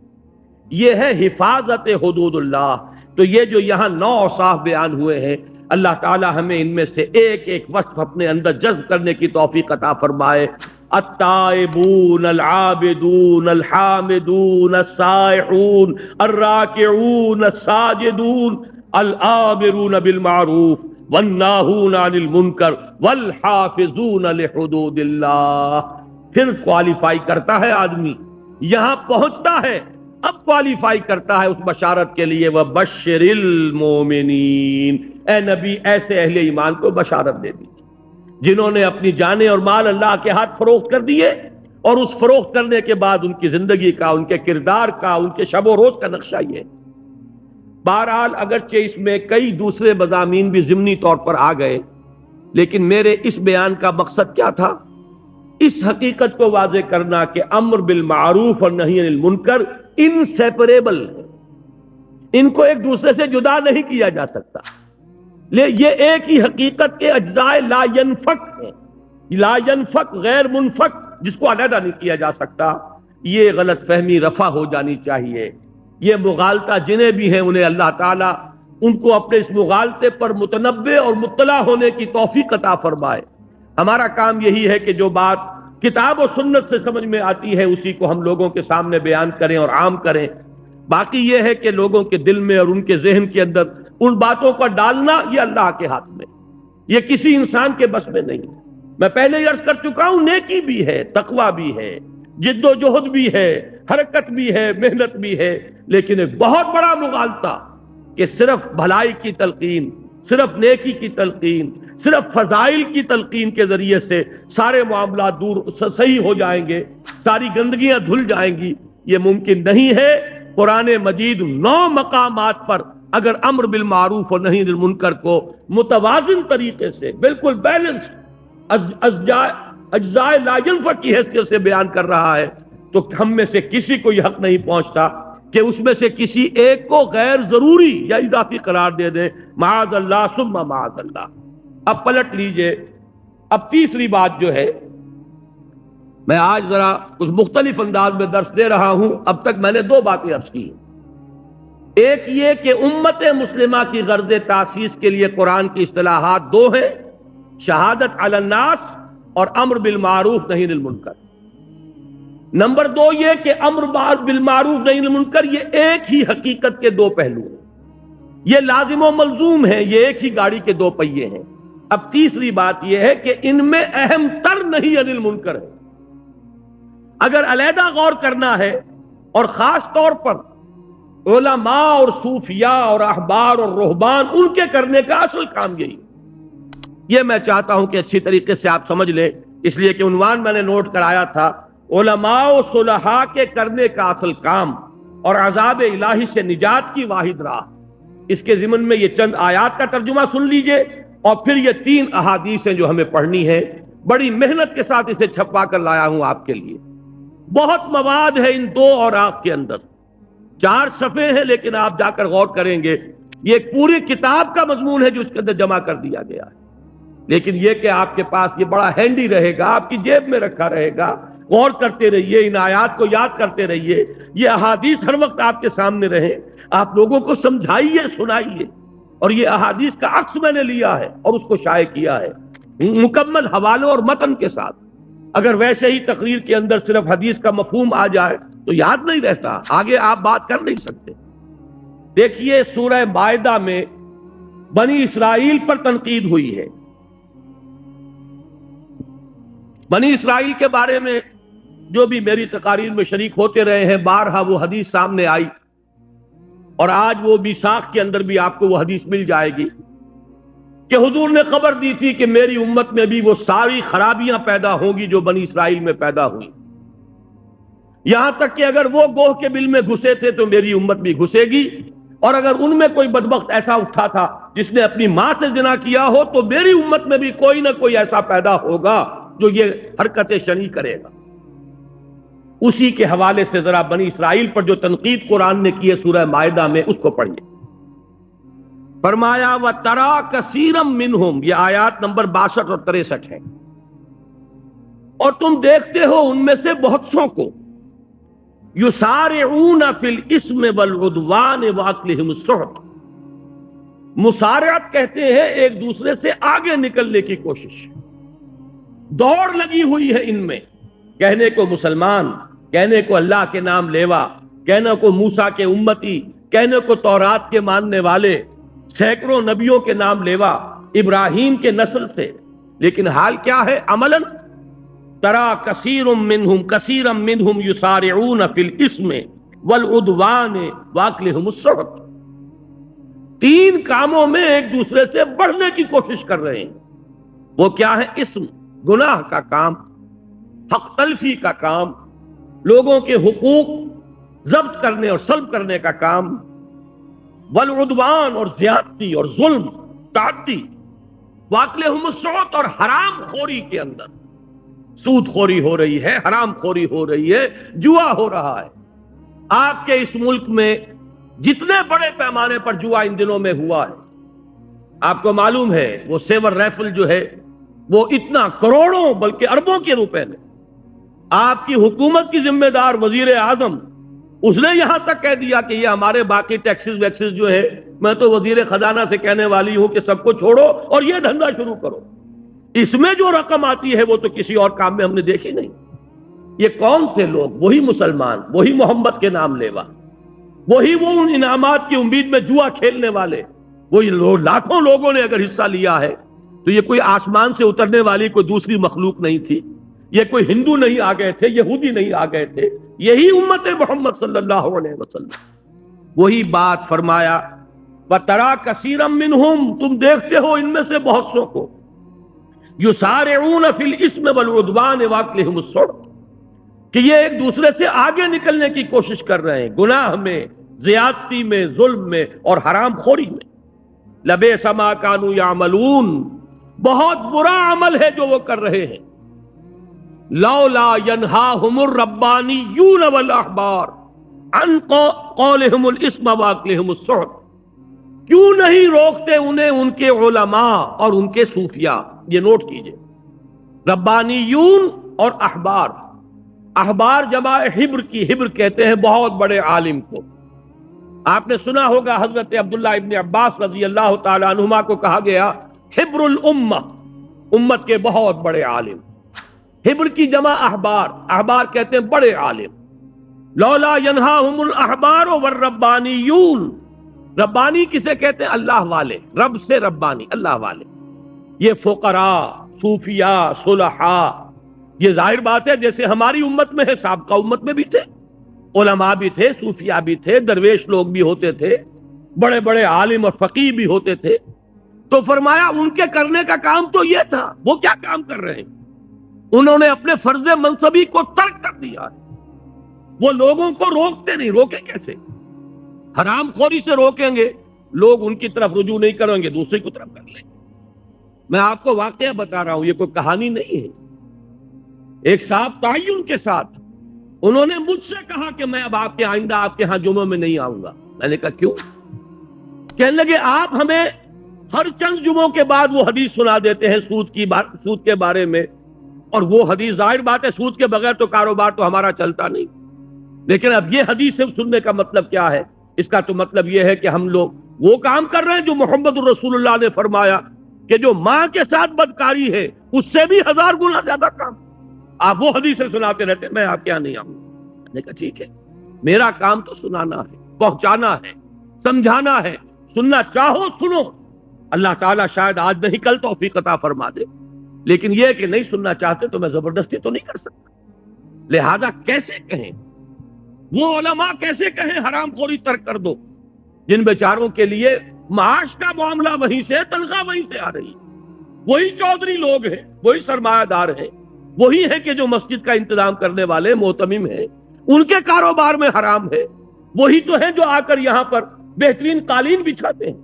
یہ ہے حفاظت حدود اللہ۔ تو یہ جو یہاں 9 اوصاف بیان ہوئے ہیں، اللہ تعالی ہمیں ان میں سے ایک ایک وصف اپنے اندر جذب کرنے کی توفیق عطا فرمائے۔ التائبون العابدون الحامدون السائحون الراکعون الساجدون الآمرون بالمعروف والناہون عن المنکر والحافظون لحدود اللہ۔ پھر کوالیفائی کرتا ہے آدمی، یہاں پہنچتا ہے، اب کوالیفائی کرتا ہے اس بشارت کے لیے، وَبَشِّرِ الْمُؤْمِنِينَ، اے نبی ایسے اہل ایمان کو بشارت دے دیجیے جنہوں نے اپنی جانیں اور مال اللہ کے ہاتھ فروخت کر دیے، اور اس فروخت کرنے کے بعد ان کی زندگی کا، ان کے کردار کا، ان کے شب و روز کا نقشہ یہ ہے۔ بہرحال اگرچہ اس میں کئی دوسرے مضامین بھی ضمنی طور پر آ گئے، لیکن میرے اس بیان کا مقصد کیا تھا اس حقیقت کو واضح کرنا کہ امر بالمعروف اور نہی عن المنکر انسیپریبل ہے، ان کو ایک دوسرے سے جدا نہیں کیا جا سکتا، یہ ایک ہی حقیقت کے اجزاء لا ينفک ہیں، لا ينفک غیر منفک، جس کو علیحدہ نہیں کیا جا سکتا۔ یہ غلط فہمی رفع ہو جانی چاہیے۔ یہ مغالطہ جنہیں بھی ہیں انہیں اللہ تعالیٰ ان کو اپنے اس مغالطے پر متنبہ اور مطلع ہونے کی توفیق عطا فرمائے۔ ہمارا کام یہی ہے کہ جو بات کتاب و سنت سے سمجھ میں آتی ہے اسی کو ہم لوگوں کے سامنے بیان کریں اور عام کریں۔ باقی یہ ہے کہ لوگوں کے دل میں اور ان کے ذہن کے اندر ان باتوں کو ڈالنا یہ اللہ کے ہاتھ میں، یہ کسی انسان کے بس میں نہیں۔ میں پہلے ہی عرض کر چکا ہوں، نیکی بھی ہے، تقویٰ بھی ہے، جد و جہد بھی ہے، حرکت بھی ہے، محنت بھی ہے، لیکن ایک بہت بڑا مغالطہ کہ صرف بھلائی کی تلقین، صرف نیکی کی تلقین، صرف فضائل کی تلقین کے ذریعے سے سارے معاملات دور صحیح ہو جائیں گے، ساری گندگیاں دھل جائیں گی، یہ ممکن نہیں ہے۔ قرآن مجید 9 مقامات پر اگر امر بالمعروف اور نہی عن المنکر کو متوازن طریقے سے بالکل بیلنس اجزاء لا ينفک کی حیثیت سے بیان کر رہا ہے تو ہم میں سے کسی کو یہ حق نہیں پہنچتا کہ اس میں سے کسی ایک کو غیر ضروری یا اضافی قرار دے دے۔ معاذ اللہ ثم معاذ اللہ۔ اب پلٹ لیجئے، اب تیسری بات جو ہے، میں آج ذرا کچھ مختلف انداز میں درس دے رہا ہوں۔ اب تک میں نے 2 باتیں عرض کی ہیں۔ ایک یہ کہ امت مسلمہ کی غرض تاسیس کے لیے قرآن کی اصطلاحات 2 ہیں، شہادت علی الناس اور امر بالمعروف نہی عن المنکر۔ نمبر 2 یہ کہ امر بالمعروف نہی عن المنکر یہ ایک ہی حقیقت کے 2 پہلو ہیں، یہ لازم و ملزوم ہیں، یہ ایک ہی گاڑی کے 2 پہیے ہیں۔ اب تیسری بات یہ ہے کہ ان میں اہم تر نہی عن المنکر ہے۔ اگر علیحدہ غور کرنا ہے اور خاص طور پر علماء اور صوفیاء اور احبار اور رہبان ان کے کرنے کا اصل کام یہی ہے۔ یہ میں چاہتا ہوں کہ اچھی طریقے سے آپ سمجھ لیں، اس لیے کہ عنوان میں نے نوٹ کرایا تھا، علماء و صلحاء کے کرنے کا اصل کام اور عذاب الہی سے نجات کی واحد راہ۔ اس کے ضمن میں یہ چند آیات کا ترجمہ سن لیجئے اور پھر یہ 3 احادیث ہیں جو ہمیں پڑھنی ہے۔ بڑی محنت کے ساتھ اسے چھپا کر لایا ہوں آپ کے لیے، بہت مواد ہے ان 2 اوراق کے اندر، 4 صفحے ہیں، لیکن آپ جا کر غور کریں گے یہ ایک پوری کتاب کا مضمون ہے جو اس کے اندر جمع کر دیا گیا ہے۔ لیکن یہ کہ آپ کے پاس یہ بڑا ہینڈی رہے گا، آپ کی جیب میں رکھا رہے گا، غور کرتے رہیے، ان آیات کو یاد کرتے رہیے، یہ احادیث ہر وقت آپ کے سامنے رہیں، آپ لوگوں کو سمجھائیے، سنائیے۔ اور یہ احادیث کا عکس میں نے لیا ہے اور اس کو شائع کیا ہے مکمل حوالوں اور متن کے ساتھ۔ اگر ویسے ہی تقریر کے اندر صرف حدیث کا مفہوم آ جائے تو یاد نہیں رہتا، آگے آپ بات کر نہیں سکتے۔ دیکھیے سورہ مائدہ میں بنی اسرائیل پر تنقید ہوئی ہے۔ بنی اسرائیل کے بارے میں جو بھی میری تقاریر میں شریک ہوتے رہے ہیں، بارہا وہ حدیث سامنے آئی، اور آج وہ میثاق کے اندر بھی آپ کو وہ حدیث مل جائے گی کہ حضور نے خبر دی تھی کہ میری امت میں بھی وہ ساری خرابیاں پیدا ہوں گی جو بنی اسرائیل میں پیدا ہوئی، یہاں تک کہ اگر وہ گوہ کے بل میں گھسے تھے تو میری امت بھی گھسے گی، اور اگر ان میں کوئی بدبخت ایسا اٹھا تھا جس نے اپنی ماں سے زنا کیا ہو تو میری امت میں بھی کوئی نہ کوئی ایسا پیدا ہوگا جو یہ حرکتیں شنی کرے گا۔ اسی کے حوالے سے ذرا بنی اسرائیل پر جو تنقید قرآن نے کی ہے سورہ مائدہ میں، اس کو پڑھیے۔ فرمایا وَتَرَىٰ كَثِيرًا مِّنْهُمْ، یہ آیات نمبر 62 اور 63 ہے، اور تم دیکھتے ہو ان میں سے بہت سوں کو يُسَارِعُونَ فِي الْإِثْمِ وَالْعُدْوَانِ وَأَكْلِهِمُ السُّحْتَ، مسارعت کہتے ہیں ایک دوسرے سے آگے نکلنے کی کوشش، دوڑ لگی ہوئی ہے ان میں، کہنے کو مسلمان، کہنے کو اللہ کے نام لیوا، کہنے کو موسیٰ کے امتی، کہنے کو تورات کے ماننے والے، سینکڑوں نبیوں کے نام لیوا، ابراہیم کے نسل سے، لیکن حال کیا ہے عملاً؟ ترا کثیر منہم یسارعون فی الاسم والعدوان واکلہم السحت، 3 کاموں میں ایک دوسرے سے بڑھنے کی کوشش کر رہے ہیں۔ وہ کیا ہے؟ اسم، گناہ کا کام، حق تلفی کا کام، لوگوں کے حقوق ضبط کرنے اور سلب کرنے کا کام، والعدوان اور زیادتی اور ظلم، تعدی، واکلہم السحت اور حرام خوری کے اندر سود خوری ہو رہی ہے، حرام خوری ہو رہی ہے، جوا ہو رہا ہے۔ آپ کے اس ملک میں جتنے بڑے پیمانے پر جوا ان دنوں میں ہوا ہے، آپ کو معلوم ہے وہ سیور ریفل جو ہے وہ اتنا کروڑوں بلکہ اربوں کے روپے میں، آپ کی حکومت کی ذمہ دار وزیر اعظم اس نے یہاں تک کہہ دیا کہ یہ ہمارے باقی ٹیکسز ویکسز جو ہے، میں تو وزیر خزانہ سے کہنے والی ہوں کہ سب کو چھوڑو اور یہ دھندا شروع کرو۔ اس میں جو رقم آتی ہے وہ تو کسی اور کام میں ہم نے دیکھی نہیں۔ یہ کون سے لوگ؟ وہی مسلمان، وہی محمد کے نام لیوا، وہی وہ ان انعامات کی امید میں جوا کھیلنے والے، وہی لاکھوں لوگوں نے اگر حصہ لیا ہے تو یہ کوئی آسمان سے اترنے والی کوئی دوسری مخلوق نہیں تھی، یہ کوئی ہندو نہیں آ گئے تھے، یہودی نہیں آ گئے تھے، یہی امت محمد صلی اللہ علیہ وسلم۔ وہی بات فرمایا وَتَرَىٰ كَثِيرًا مِّنْهُمْ، تم دیکھتے ہو ان میں سے بہت سو کو يُسَارِعُونَ فِي الْإِثْمِ وَالْعُدْوَانِ وَأَكْلِهِمُ السُّحْتَ، کہ یہ ایک دوسرے سے آگے نکلنے کی کوشش کر رہے ہیں، گناہ میں، زیادتی میں، ظلم میں اور حرام خوری میں۔ لَبِئْسَ مَا كَانُوا يَعْمَلُونَ، بہت برا عمل ہے جو وہ کر رہے ہیں۔ لولا ينهاهم الربانيون والاحبار عن قولهم الاسم واكلهم السحت، کیوں نہیں روکتے انہیں ان کے علماء اور ان کے صوفیاء؟ یہ نوٹ کیجئے، ربانیون اور احبار، احبار جمع حبر کی، حبر کہتے ہیں بہت بڑے عالم کو۔ آپ نے سنا ہوگا حضرت عبداللہ ابن عباس رضی اللہ تعالی عنہما کو کہا گیا حبر الامہ، امت کے بہت بڑے عالم۔ حبر کی جمع احبار، احبار کہتے ہیں بڑے عالم۔ لولا ینہاہم الاحبار والربانیون، ربانی کسے کہتے ہیں؟ اللہ والے، رب سے ربانی، اللہ والے۔ یہ فقراء، صوفیاء، صلحاء، یہ ظاہر بات ہے جیسے ہماری امت میں ہے، سابقہ امت میں بھی تھے، علماء بھی تھے، صوفیاء بھی تھے، درویش لوگ بھی ہوتے تھے، بڑے بڑے عالم اور فقیہ بھی ہوتے تھے۔ تو فرمایا ان کے کرنے کا کام تو یہ تھا، وہ کیا کام کر رہے ہیں؟ انہوں نے اپنے فرض منصبی کو ترک کر دیا ہے۔ وہ لوگوں کو روکتے نہیں، روکیں کیسے؟ حرام خوری سے روکیں گے، لوگ ان کی طرف رجوع نہیں کریں گے، دوسری کی طرف کر لیں گے۔ میں آپ کو واقعہ بتا رہا ہوں، یہ کوئی کہانی نہیں ہے۔ ایک صاحب تعین کے ساتھ انہوں نے مجھ سے کہا کہ میں اب آپ کے آئندہ آپ کے ہاں جمعہ میں نہیں آؤں گا۔ میں نے کہا کیوں؟ کہنے لگے آپ ہمیں ہر چند جمعوں کے بعد وہ حدیث سنا دیتے ہیں سود کے بارے میں، اور وہ حدیث ظاہر بات ہے سود کے بغیر تو کاروبار تو ہمارا چلتا نہیں، لیکن اب یہ حدیث سے سننے کا مطلب کیا ہے؟ اس کا تو مطلب یہ ہے کہ ہم لوگ وہ کام کر رہے ہیں جو محمد الرسول اللہ نے فرمایا کہ جو ماں کے ساتھ بدکاری ہے اس سے بھی 1000 گنا زیادہ کام۔ آپ وہ حدیثیں سناتے رہتے ہیں، میں آپ کے یہاں نہیں آؤں گا۔ میں نے کہا ٹھیک ہے، میرا کام تو سنانا ہے، پہنچانا ہے، سمجھانا ہے، سننا چاہو سنو، اللہ تعالیٰ شاید آج نہیں کل توفیق عطا فرما دے، لیکن یہ کہ نہیں سننا چاہتے تو میں زبردستی تو نہیں کر سکتا۔ لہذا کیسے کہیں وہ علماء، کیسے کہیں حرام خوری ترک کر دو، جن بیچاروں کے لیے معاش کا معاملہ وہیں سے، تنخواہ وہیں سے آ رہی، وہی چودھری لوگ ہیں، وہی سرمایہ دار ہیں، وہی ہیں کہ جو مسجد کا انتظام کرنے والے محتمم ہیں، ان کے کاروبار میں حرام ہے، وہی تو ہیں جو آ کر یہاں پر بہترین قالین بچھاتے ہیں،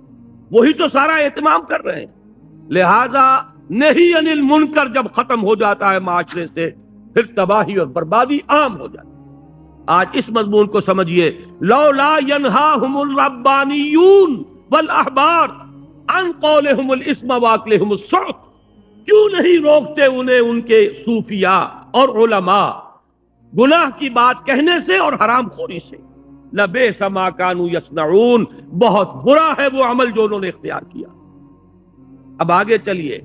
وہی تو سارا اہتمام کر رہے ہیں۔ لہذا نہی عن المنکر جب ختم ہو جاتا ہے معاشرے سے، پھر تباہی اور بربادی عام ہو جاتی ہے۔ آج اس مضمون کو سمجھیے، لولا ینہاہم الربانیون والاحبار عن قولہم الاسم واکلہم السحت، کیوں نہیں روکتے انہیں ان کے صوفیاء اور علماء گناہ کی بات کہنے سے اور حرام خوری سے؟ لبئس ما کانوا یصنعون، بہت برا ہے وہ عمل جو انہوں نے اختیار کیا۔ اب آگے چلیے،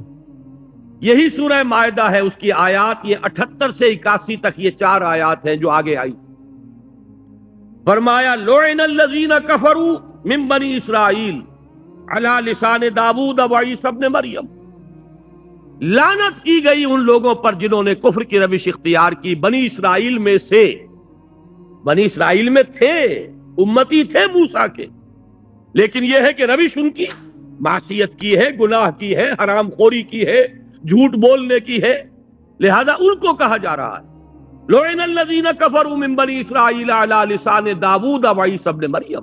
یہی سورہ مائدہ ہے، اس کی آیات یہ 78 سے 81 تک یہ 4 آیات ہیں جو آگے آئی۔ فرمایا لعن الذین کفروا من بنی اسرائیل علی لسان داؤد و عیسی ابن مریم، لعنت کی گئی ان لوگوں پر جنہوں نے کفر کی روش اختیار کی بنی اسرائیل میں سے۔ بنی اسرائیل میں تھے، امتی تھے موسیٰ کے، لیکن یہ ہے کہ روش ان کی معصیت کی ہے، گناہ کی ہے، حرام خوری کی ہے، جھوٹ بولنے کی ہے، لہذا ان کو کہا جا رہا ہے لعن الذین کفروا من بنی اسرائیل علی لسان داؤد و عیسی ابن مریم،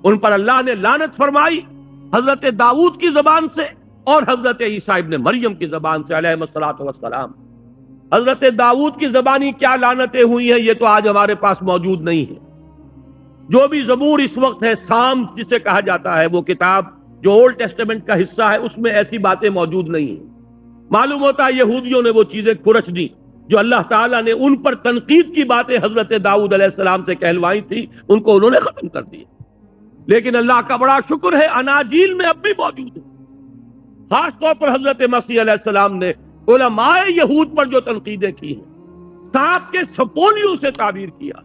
ان پر اللہ نے لعنت فرمائی حضرت داؤد کی زبان سے اور حضرت عیسیٰ ابن مریم کی زبان سے علیہ الصلوۃ والسلام۔ حضرت داؤد کی زبانی کیا لعنتیں ہوئی ہیں یہ تو آج ہمارے پاس موجود نہیں ہے. جو بھی زبور اس وقت ہے، سام جسے کہا جاتا ہے، وہ کتاب جو اولڈ ٹیسٹمنٹ کا حصہ ہے، اس میں ایسی باتیں موجود نہیں ہیں. معلوم ہوتا ہے یہودیوں نے وہ چیزیں کھرچ دی جو اللہ تعالیٰ نے ان پر تنقید کی باتیں حضرت داؤد علیہ السلام سے کہلوائی تھی، ان کو انہوں نے ختم کر دی. لیکن اللہ کا بڑا شکر ہے اناجیل میں اب بھی موجود ہے. خاص طور پر حضرت مسیح علیہ السلام نے علماء یہود پر جو تنقیدیں کی ہیں، سانپ کے سپولیوں سے تعبیر کیا.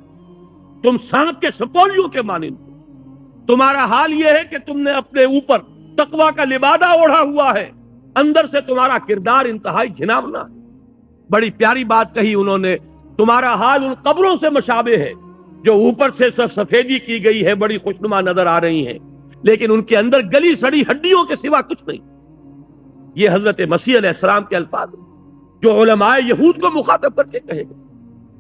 تم سانپ کے سپولیوں کے مانند ہو. تمہارا حال یہ ہے کہ تم نے اپنے اوپر تقویٰ کا لبادہ اوڑھا ہوا ہے، اندر سے تمہارا کردار انتہائی گھناؤنا ہے. بڑی پیاری بات کہی انہوں نے، تمہارا حال ان قبروں سے مشابہ ہے جو اوپر سے سفیدی کی گئی ہے، بڑی خوشنما نظر آ رہی ہیں، لیکن ان کے اندر گلی سڑی ہڈیوں کے سوا کچھ نہیں. یہ حضرت مسیح علیہ السلام کے الفاظ ہیں جو علماء یہود کو مخاطب کر کے کہے گئے.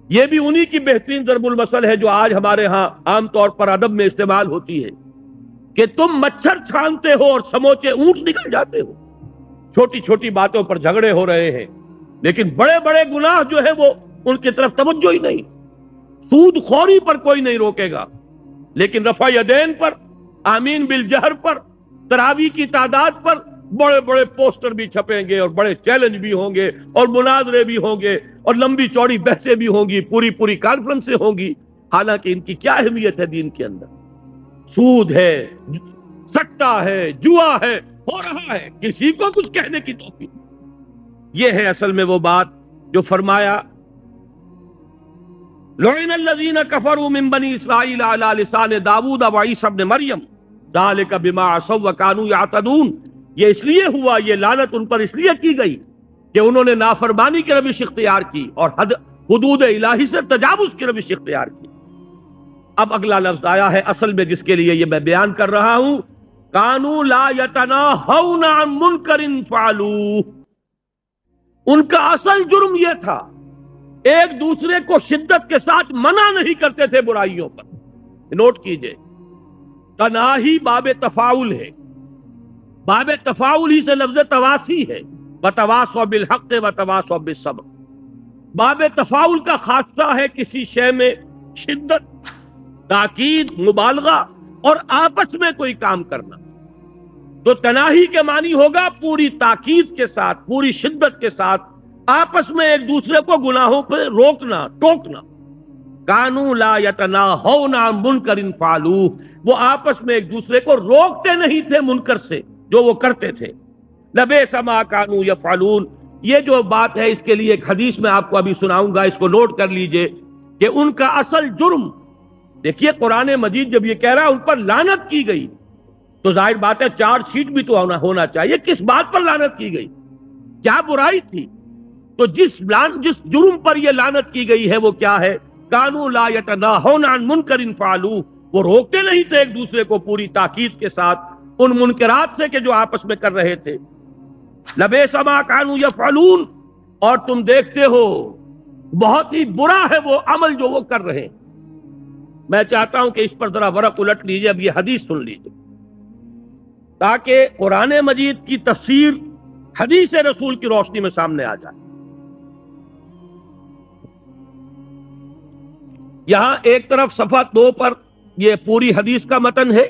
یہ بھی انہی کی بہترین ضرب المثل ہے جو آج ہمارے ہاں عام طور پر ادب میں استعمال ہوتی ہے کہ تم مچھر چھانتے ہو اور سموچے اونٹ نکل جاتے ہو. چھوٹی چھوٹی باتوں پر جھگڑے ہو رہے ہیں، لیکن بڑے بڑے گناہ جو ہے وہ ان کی طرف توجہ ہی نہیں. سود خوری پر کوئی نہیں روکے گا، لیکن رفع یدین پر، آمین بالجہر پر، تراویح کی تعداد پر بڑے بڑے پوسٹر بھی چھپیں گے اور بڑے چیلنج بھی ہوں گے اور مناظرے بھی ہوں گے اور لمبی چوڑی بحثیں بھی ہوں گی، پوری کانفرنسیں ہوں گی. حالانکہ ان کی کیا اہمیت ہے دین کے اندر؟ سود ہے، سٹا ہے، جوا ہے، ہو رہا ہے، کسی کو کچھ کہنے کی توفیق. یہ ہے اصل میں وہ بات جو فرمایا لعن الذین کفروا من بنی اسرائیل علی لسان داؤد وعیسی ابن مریم ذلک بما عصوا وکانوا یعتدون. یہ اس لیے ہوا، یہ لعنت ان پر اس لیے کی گئی کہ انہوں نے نافرمانی کی روش اختیار کی اور حدود الہی سے تجاوز کی روش اختیار کی. اب اگلا لفظ آیا ہے اصل میں جس کے لیے یہ میں بیان کر رہا ہوں، کانوا لا یتناہون عن منکر فعلوہ. ان کا اصل جرم یہ تھا ایک دوسرے کو شدت کے ساتھ منع نہیں کرتے تھے برائیوں پر. نوٹ کیجئے، تناہی باب تفاعل ہے، باب تفاعل ہی سے لفظ تواسی ہے، وتواصوا بالحق وتواصوا بالصبر. باب تفاعل کا خاصہ ہے کسی شے میں شدت، تاکید، مبالغہ اور آپس میں کوئی کام کرنا. تو تناہی کے معنی ہوگا پوری تاکید کے ساتھ، پوری شدت کے ساتھ آپس میں ایک دوسرے کو گناہوں پہ روکنا، ٹوکنا. کانوا لا یتناہون عن منکر فعلوہ، وہ آپس میں ایک دوسرے کو روکتے نہیں تھے منکر سے جو وہ کرتے تھے. لبئس ما کانوا یفعلون. یہ جو بات ہے اس کے لیے ایک حدیث میں آپ کو ابھی سناؤں گا، اس کو نوٹ کر لیجئے کہ ان کا اصل جرم، دیکھیے قرآن مجید جب یہ کہہ رہا ہے ان پر لعنت کی گئی تو ظاہر بات ہے چارج شیٹ بھی تو ہونا چاہیے. کس بات پر لعنت کی گئی؟ کیا برائی تھی؟ تو جس جرم پر یہ لعنت کی گئی ہے وہ کیا ہے؟ کانوا لا یتناہون عن منکر فعلوہ. وہ روکتے نہیں تھے ایک دوسرے کو پوری تاکید کے ساتھ ان منکرات سے کہ جو آپس میں کر رہے تھے. لبئس ما کانوا یفعلون. اور تم دیکھتے ہو بہت ہی برا ہے وہ عمل جو وہ کر رہے ہیں. میں چاہتا ہوں کہ اس پر ذرا ورق الٹ لیجئے، اب یہ حدیث سن لیجئے تاکہ قرآن مجید کی تفسیر حدیث رسول کی روشنی میں سامنے آ جائے. یہاں ایک طرف صفحہ 2 پر یہ پوری حدیث کا متن ہے،